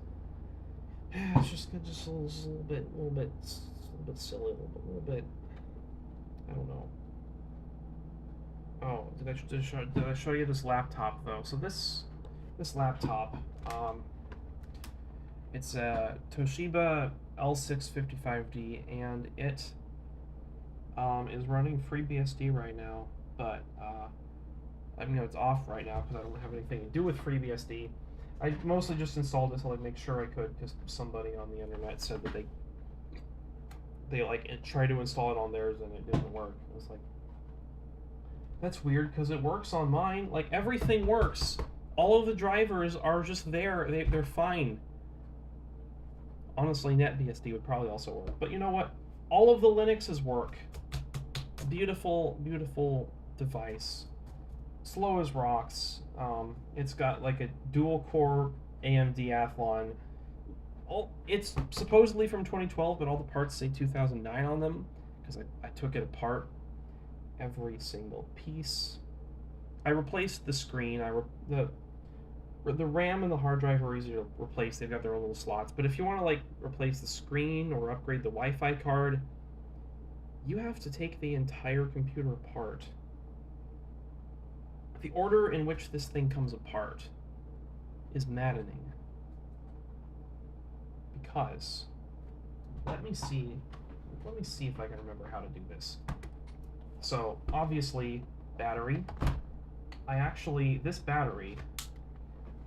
It's just a little bit silly, a little bit. I don't know. Oh, did I show you this laptop though? So this laptop, it's a Toshiba L655D, and it is running FreeBSD right now. But I mean, it's off right now because I don't have anything to do with FreeBSD. I mostly just installed it to like make sure I could, because somebody on the internet said that they like tried to install it on theirs and it didn't work. I was like, that's weird because it works on mine. Like, everything works. All of the drivers are just there. They're fine. Honestly, NetBSD would probably also work. But you know what? All of the Linuxes work. Beautiful, beautiful device. Slow as rocks. It's got like a dual-core AMD Athlon. It's supposedly from 2012, but all the parts say 2009 on them because I took it apart. Every single piece. I replaced the screen. The RAM and the hard drive are easy to replace. They've got their own little slots. But if you want to like replace the screen or upgrade the Wi-Fi card, you have to take the entire computer apart. The order in which this thing comes apart is maddening. Because let me see if I can remember how to do this. So obviously battery. This battery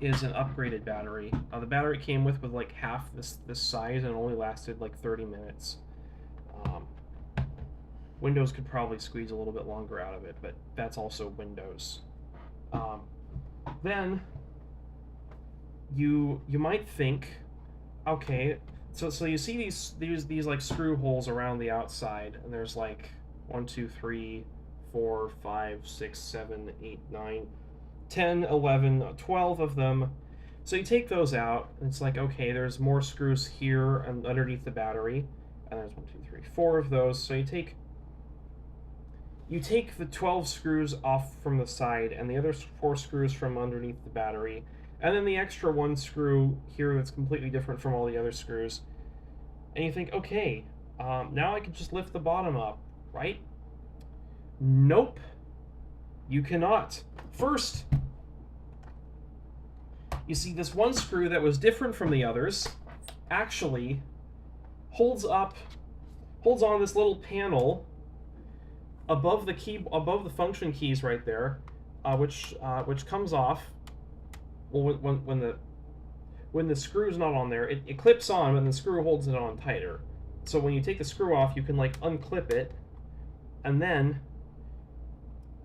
is an upgraded battery. The battery came with like half this size and only lasted like 30 minutes. Windows could probably squeeze a little bit longer out of it, but that's also Windows. Then you might think, okay, so you see these like screw holes around the outside, and there's like 1, 2, 3, 4, 5, 6, 7, 8, 9, 10, 11, 12 of them. So you take those out, and it's like, okay, there's more screws here and underneath the battery, and there's 1, 2, 3, 4 of those. So you take the 12 screws off from the side and the other 4 screws from underneath the battery, and then the extra 1 screw here that's completely different from all the other screws. And you think, okay, now I can just lift the bottom up, right? Nope. You cannot. First, you see this 1 screw that was different from the others actually holds on this little panel above the function keys right there, which comes off. Well, when the screw's not on there, it clips on, and the screw holds it on tighter. So when you take the screw off, you can like unclip it, and then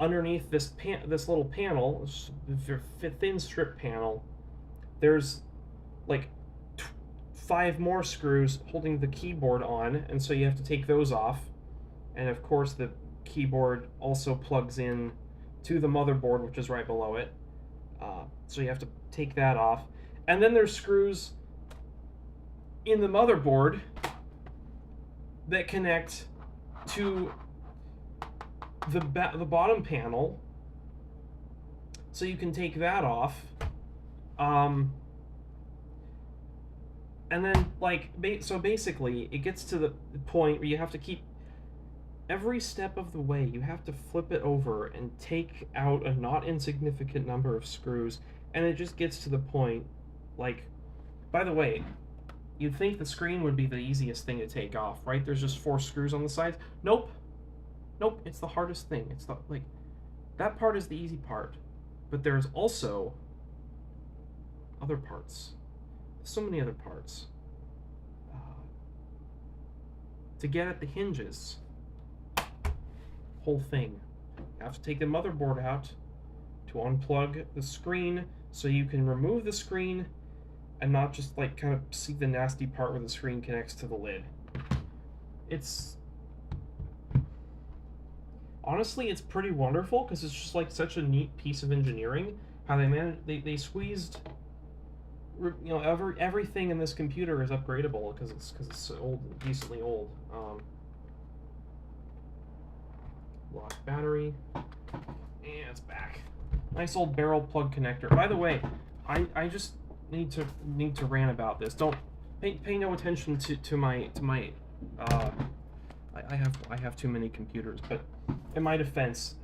underneath this little panel, this thin strip panel, there's like 5 more screws holding the keyboard on, and so you have to take those off. And of course, the keyboard also plugs in to the motherboard, which is right below it. So you have to take that off. And then there's screws in the motherboard that connect to the bottom panel, so you can take that off. And then so basically it gets to the point where you have to keep every step of the way, you have to flip it over and take out a not insignificant number of screws, and it just gets to the point, like, by the way, you'd think the screen would be the easiest thing to take off, right? There's just 4 screws on the sides. Nope, it's the hardest thing. It's the, like, that part is the easy part, but there's also other parts. So many other parts. To get at the hinges, whole thing. You have to take the motherboard out to unplug the screen, so you can remove the screen and not just like kind of see the nasty part where the screen connects to the lid. Honestly, it's pretty wonderful, because it's just like such a neat piece of engineering how they squeezed, you know, everything in this computer is upgradable because it's old, decently old. Lock battery, and it's back. Nice old barrel plug connector. By the way, I just need to rant about this. Don't pay no attention to my I have too many computers, but in my defense,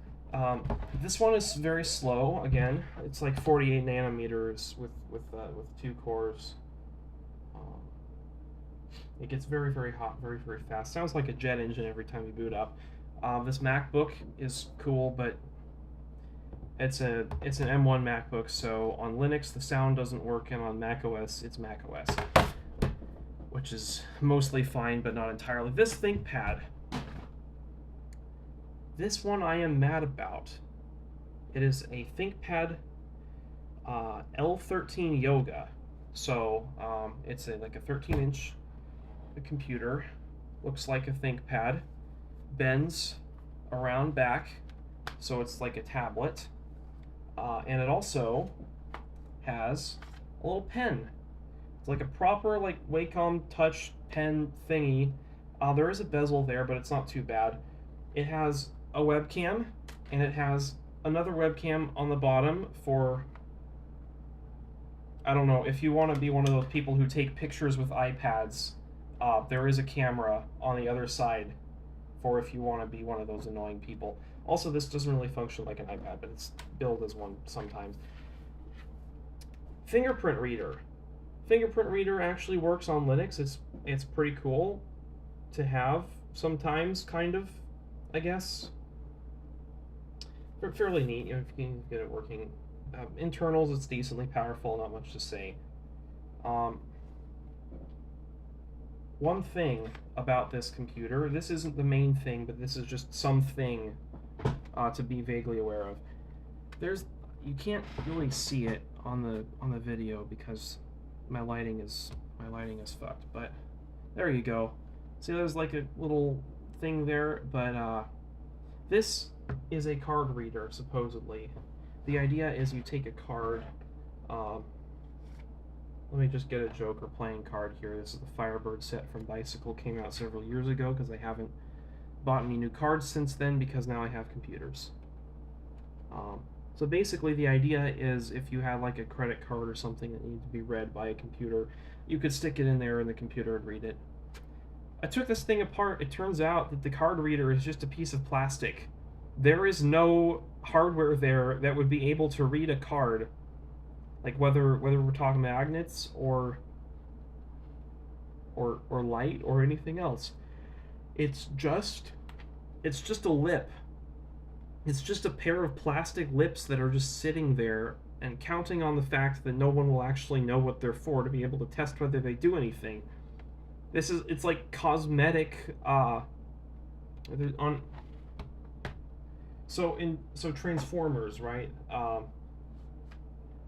this one is very slow. Again, it's like 48 nanometers with 2 cores. It gets very, very hot, very, very fast. Sounds like a jet engine every time you boot up. This MacBook is cool, but it's an M1 MacBook, so on Linux the sound doesn't work, and on macOS it's macOS, which is mostly fine, but not entirely. This ThinkPad, this one I am mad about. It is a ThinkPad L13 Yoga, so it's like a 13-inch computer, looks like a ThinkPad, bends around back, so it's like a tablet, and it also has a little pen. It's like a proper like Wacom touch pen thingy. There is a bezel there, but it's not too bad. It has a webcam, and it has another webcam on the bottom for, I don't know, if you want to be one of those people who take pictures with iPads, there is a camera on the other side for if you want to be one of those annoying people. Also, this doesn't really function like an iPad, but it's billed as one sometimes. Fingerprint reader. Fingerprint reader actually works on Linux. It's pretty cool to have sometimes, kind of, I guess. Fairly neat if you can get it working. Internals, it's decently powerful, not much to say. One thing about this computer, this isn't the main thing, but this is just something to be vaguely aware of. You can't really see it on the video because my lighting is fucked, but there you go. See, there's like a little thing there, but this is a card reader, supposedly. The idea is you take a card. Let me just get a Joker playing card here. This is the Firebird set from Bicycle. Came out several years ago because I haven't bought any new cards since then because now I have computers. So basically the idea is if you had like a credit card or something that needed to be read by a computer, you could stick it in there and the computer would read it. I took this thing apart. It turns out that the card reader is just a piece of plastic. There is no hardware there that would be able to read a card, like whether we're talking magnets or light or anything else. It's just a lip. It's just a pair of plastic lips that are just sitting there and counting on the fact that no one will actually know what they're for to be able to test whether they do anything. It's like cosmetic on so Transformers, right?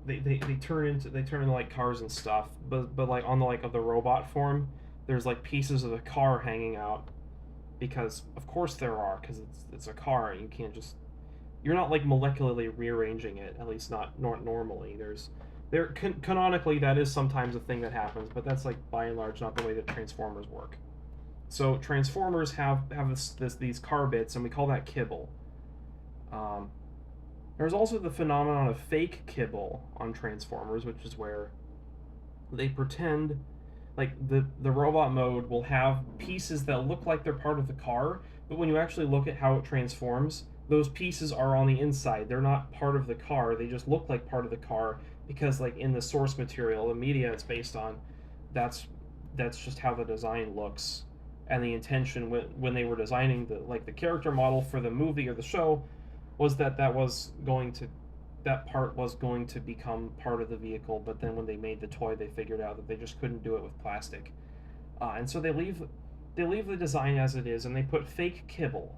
They turn into like cars and stuff, but like on the robot form, there's like pieces of the car hanging out because of course there are, because it's a car and you can't just, you're not like molecularly rearranging it, at least not normally. Canonically that is sometimes a thing that happens, but that's like by and large not the way that Transformers work. So Transformers have these car bits, and we call that kibble. There's also the phenomenon of fake kibble on Transformers, which is where they pretend like the robot mode will have pieces that look like they're part of the car, but when you actually look at how it transforms, those pieces are on the inside. They're not part of the car. They just look like part of the car because like in the source material, the media it's based on, that's just how the design looks. And the intention when they were designing the character model for the movie or the show was that part was going to become part of the vehicle, but then when they made the toy, they figured out that they just couldn't do it with plastic, and so they leave the design as it is, and they put fake kibble.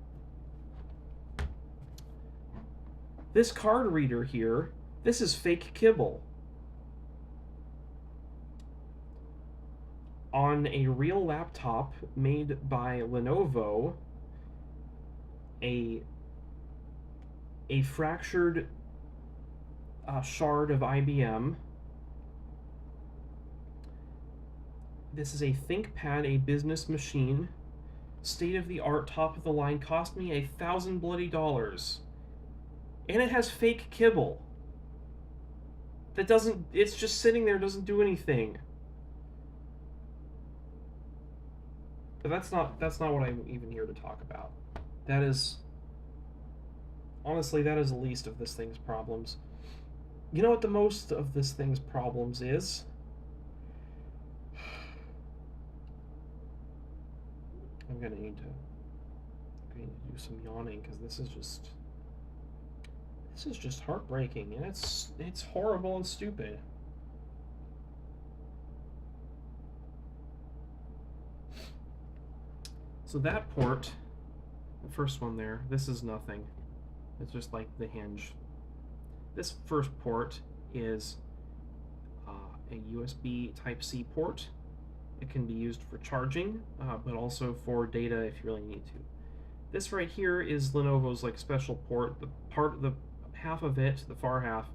This card reader here, this is fake kibble. On a real laptop made by Lenovo, a fractured shard of IBM. This is a ThinkPad, a business machine, state-of-the-art, top-of-the-line, cost me $1,000 bloody, and it has fake kibble. That doesn't, it's just sitting there, doesn't do anything. But that's not what I'm even here to talk about. That is, honestly, that is the least of this thing's problems. You know what the most of this thing's problems is? I'm gonna need to do some yawning because this is just heartbreaking, and it's horrible and stupid. So that port, the first one there, this is nothing. It's just like the hinge. This first port is a USB Type-C port. It can be used for charging, but also for data if you really need to. This right here is Lenovo's like special port. The half of it, the far half,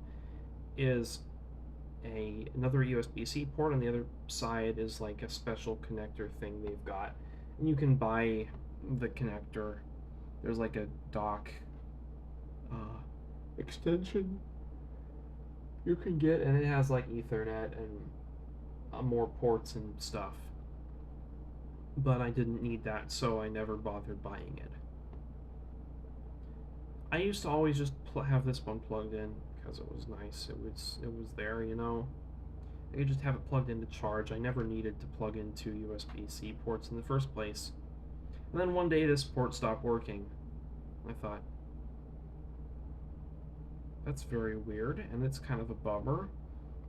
is another USB-C port, and the other side is like a special connector thing they've got. And you can buy the connector. There's like a dock. extension you can get, and it has like Ethernet and more ports and stuff. But I didn't need that, so I never bothered buying it. I used to always just have this one plugged in because it was nice. It was there, you know. I could just have it plugged in to charge. I never needed to plug in two USB-C ports in the first place. And then one day this port stopped working. I thought, that's very weird, and it's kind of a bummer,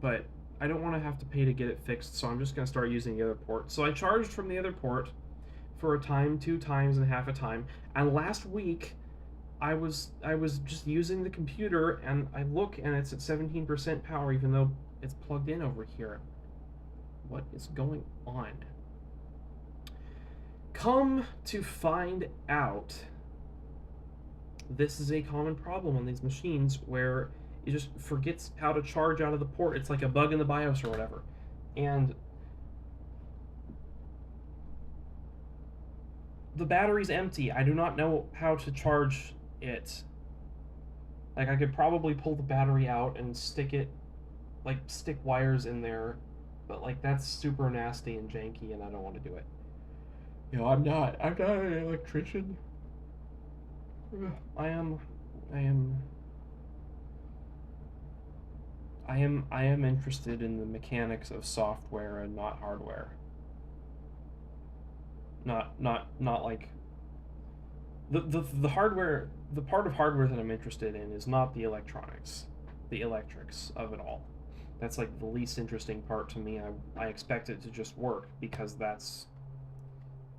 but I don't want to have to pay to get it fixed, so I'm just going to start using the other port. So I charged from the other port for a time, 2 times, and half a time, and last week I was just using the computer, and I look, and it's at 17% power, even though it's plugged in over here. What is going on? Come to find out, this is a common problem on these machines where it just forgets how to charge out of the port. It's like a bug in the BIOS or whatever. And the battery's empty. I do not know how to charge it. Like, I could probably pull the battery out and stick wires in there, but like that's super nasty and janky, and I don't want to do it. I'm not an electrician. I am interested in the mechanics of software and not hardware. Not like the hardware. The part of hardware that I'm interested in is not the electronics, the electrics of it all. That's like the least interesting part to me. I expect it to just work because that's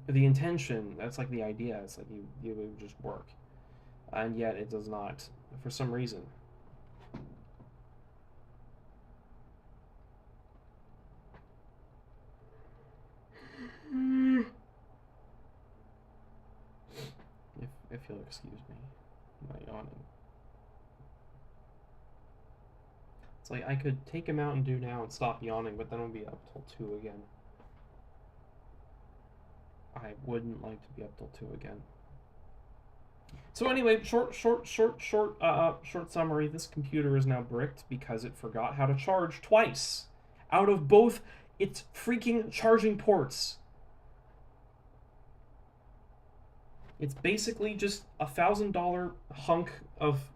the intention. That's like the idea. It's like you would just work, and yet it does not for some reason. If you'll excuse me, I'm not yawning. It's like I could take him out and do now and stop yawning, but then I'll be up till 2 again. I wouldn't like to be up till 2 again. So anyway, short summary. This computer is now bricked because it forgot how to charge twice out of both its freaking charging ports. It's basically just $1,000 hunk of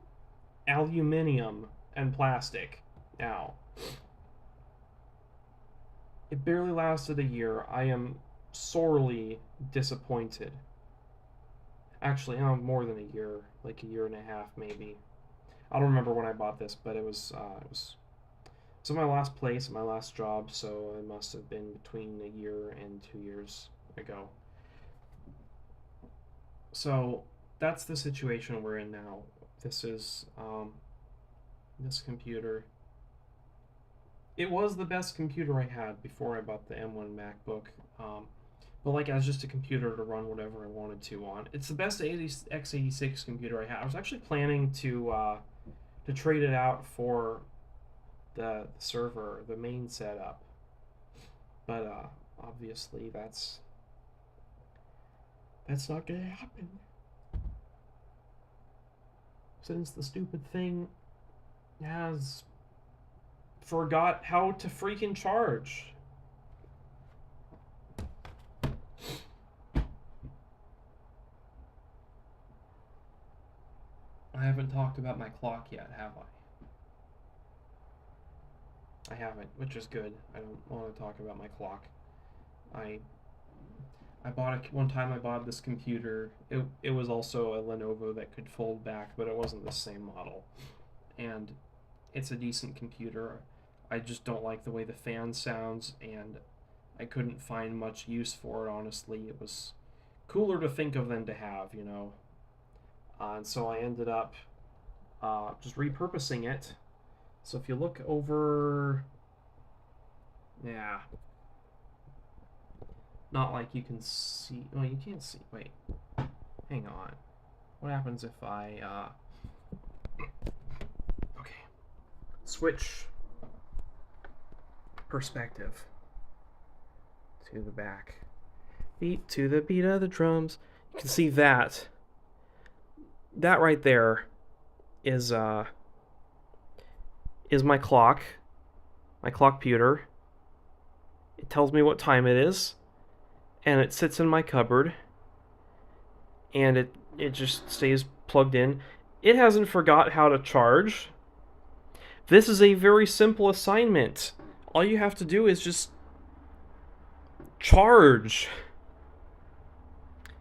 aluminum and plastic now. It barely lasted a year. I am sorely disappointed. Actually, more than a year, like a year and a half maybe. I don't remember when I bought this, but it was my last place, my last job, so it must have been between a year and 2 years ago. So that's the situation we're in now. This is this computer. It was the best computer I had before I bought the M1 MacBook. But like as just a computer to run whatever I wanted to on. It's the best x86 computer I had. I was actually planning to trade it out for the server, the main setup. But obviously that's not gonna happen. Since the stupid thing has forgot how to freaking charge. I haven't talked about my clock yet, have I? I haven't, which is good. I don't want to talk about my clock. I bought one time I bought this computer. It was also a Lenovo that could fold back, but it wasn't the same model. And it's a decent computer. I just don't like the way the fan sounds, and I couldn't find much use for it, honestly. It was cooler to think of than to have, you know. And so I ended up just repurposing it. So if you look over, yeah, not like you can see. Well, you can't see. Wait, hang on. What happens if I okay, switch perspective to the back, beat to the beat of the drums. You can see that right there is is my clock pewter. It tells me what time it is, and it sits in my cupboard, and it just stays plugged in. It hasn't forgot how to charge. This is a very simple assignment. All you have to do is just charge.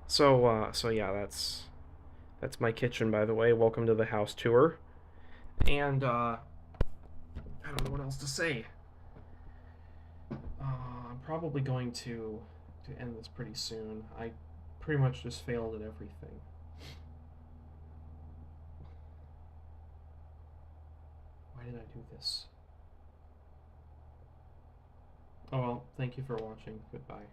So yeah, that's my kitchen, by the way. Welcome to the house tour. And I don't know what else to say. I'm probably going to end this pretty soon. I pretty much just failed at everything. Why did I do this? Oh well, thank you for watching. Goodbye.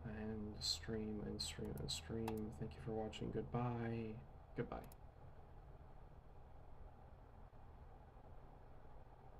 And stream and stream and stream. Thank you for watching. Goodbye. Goodbye.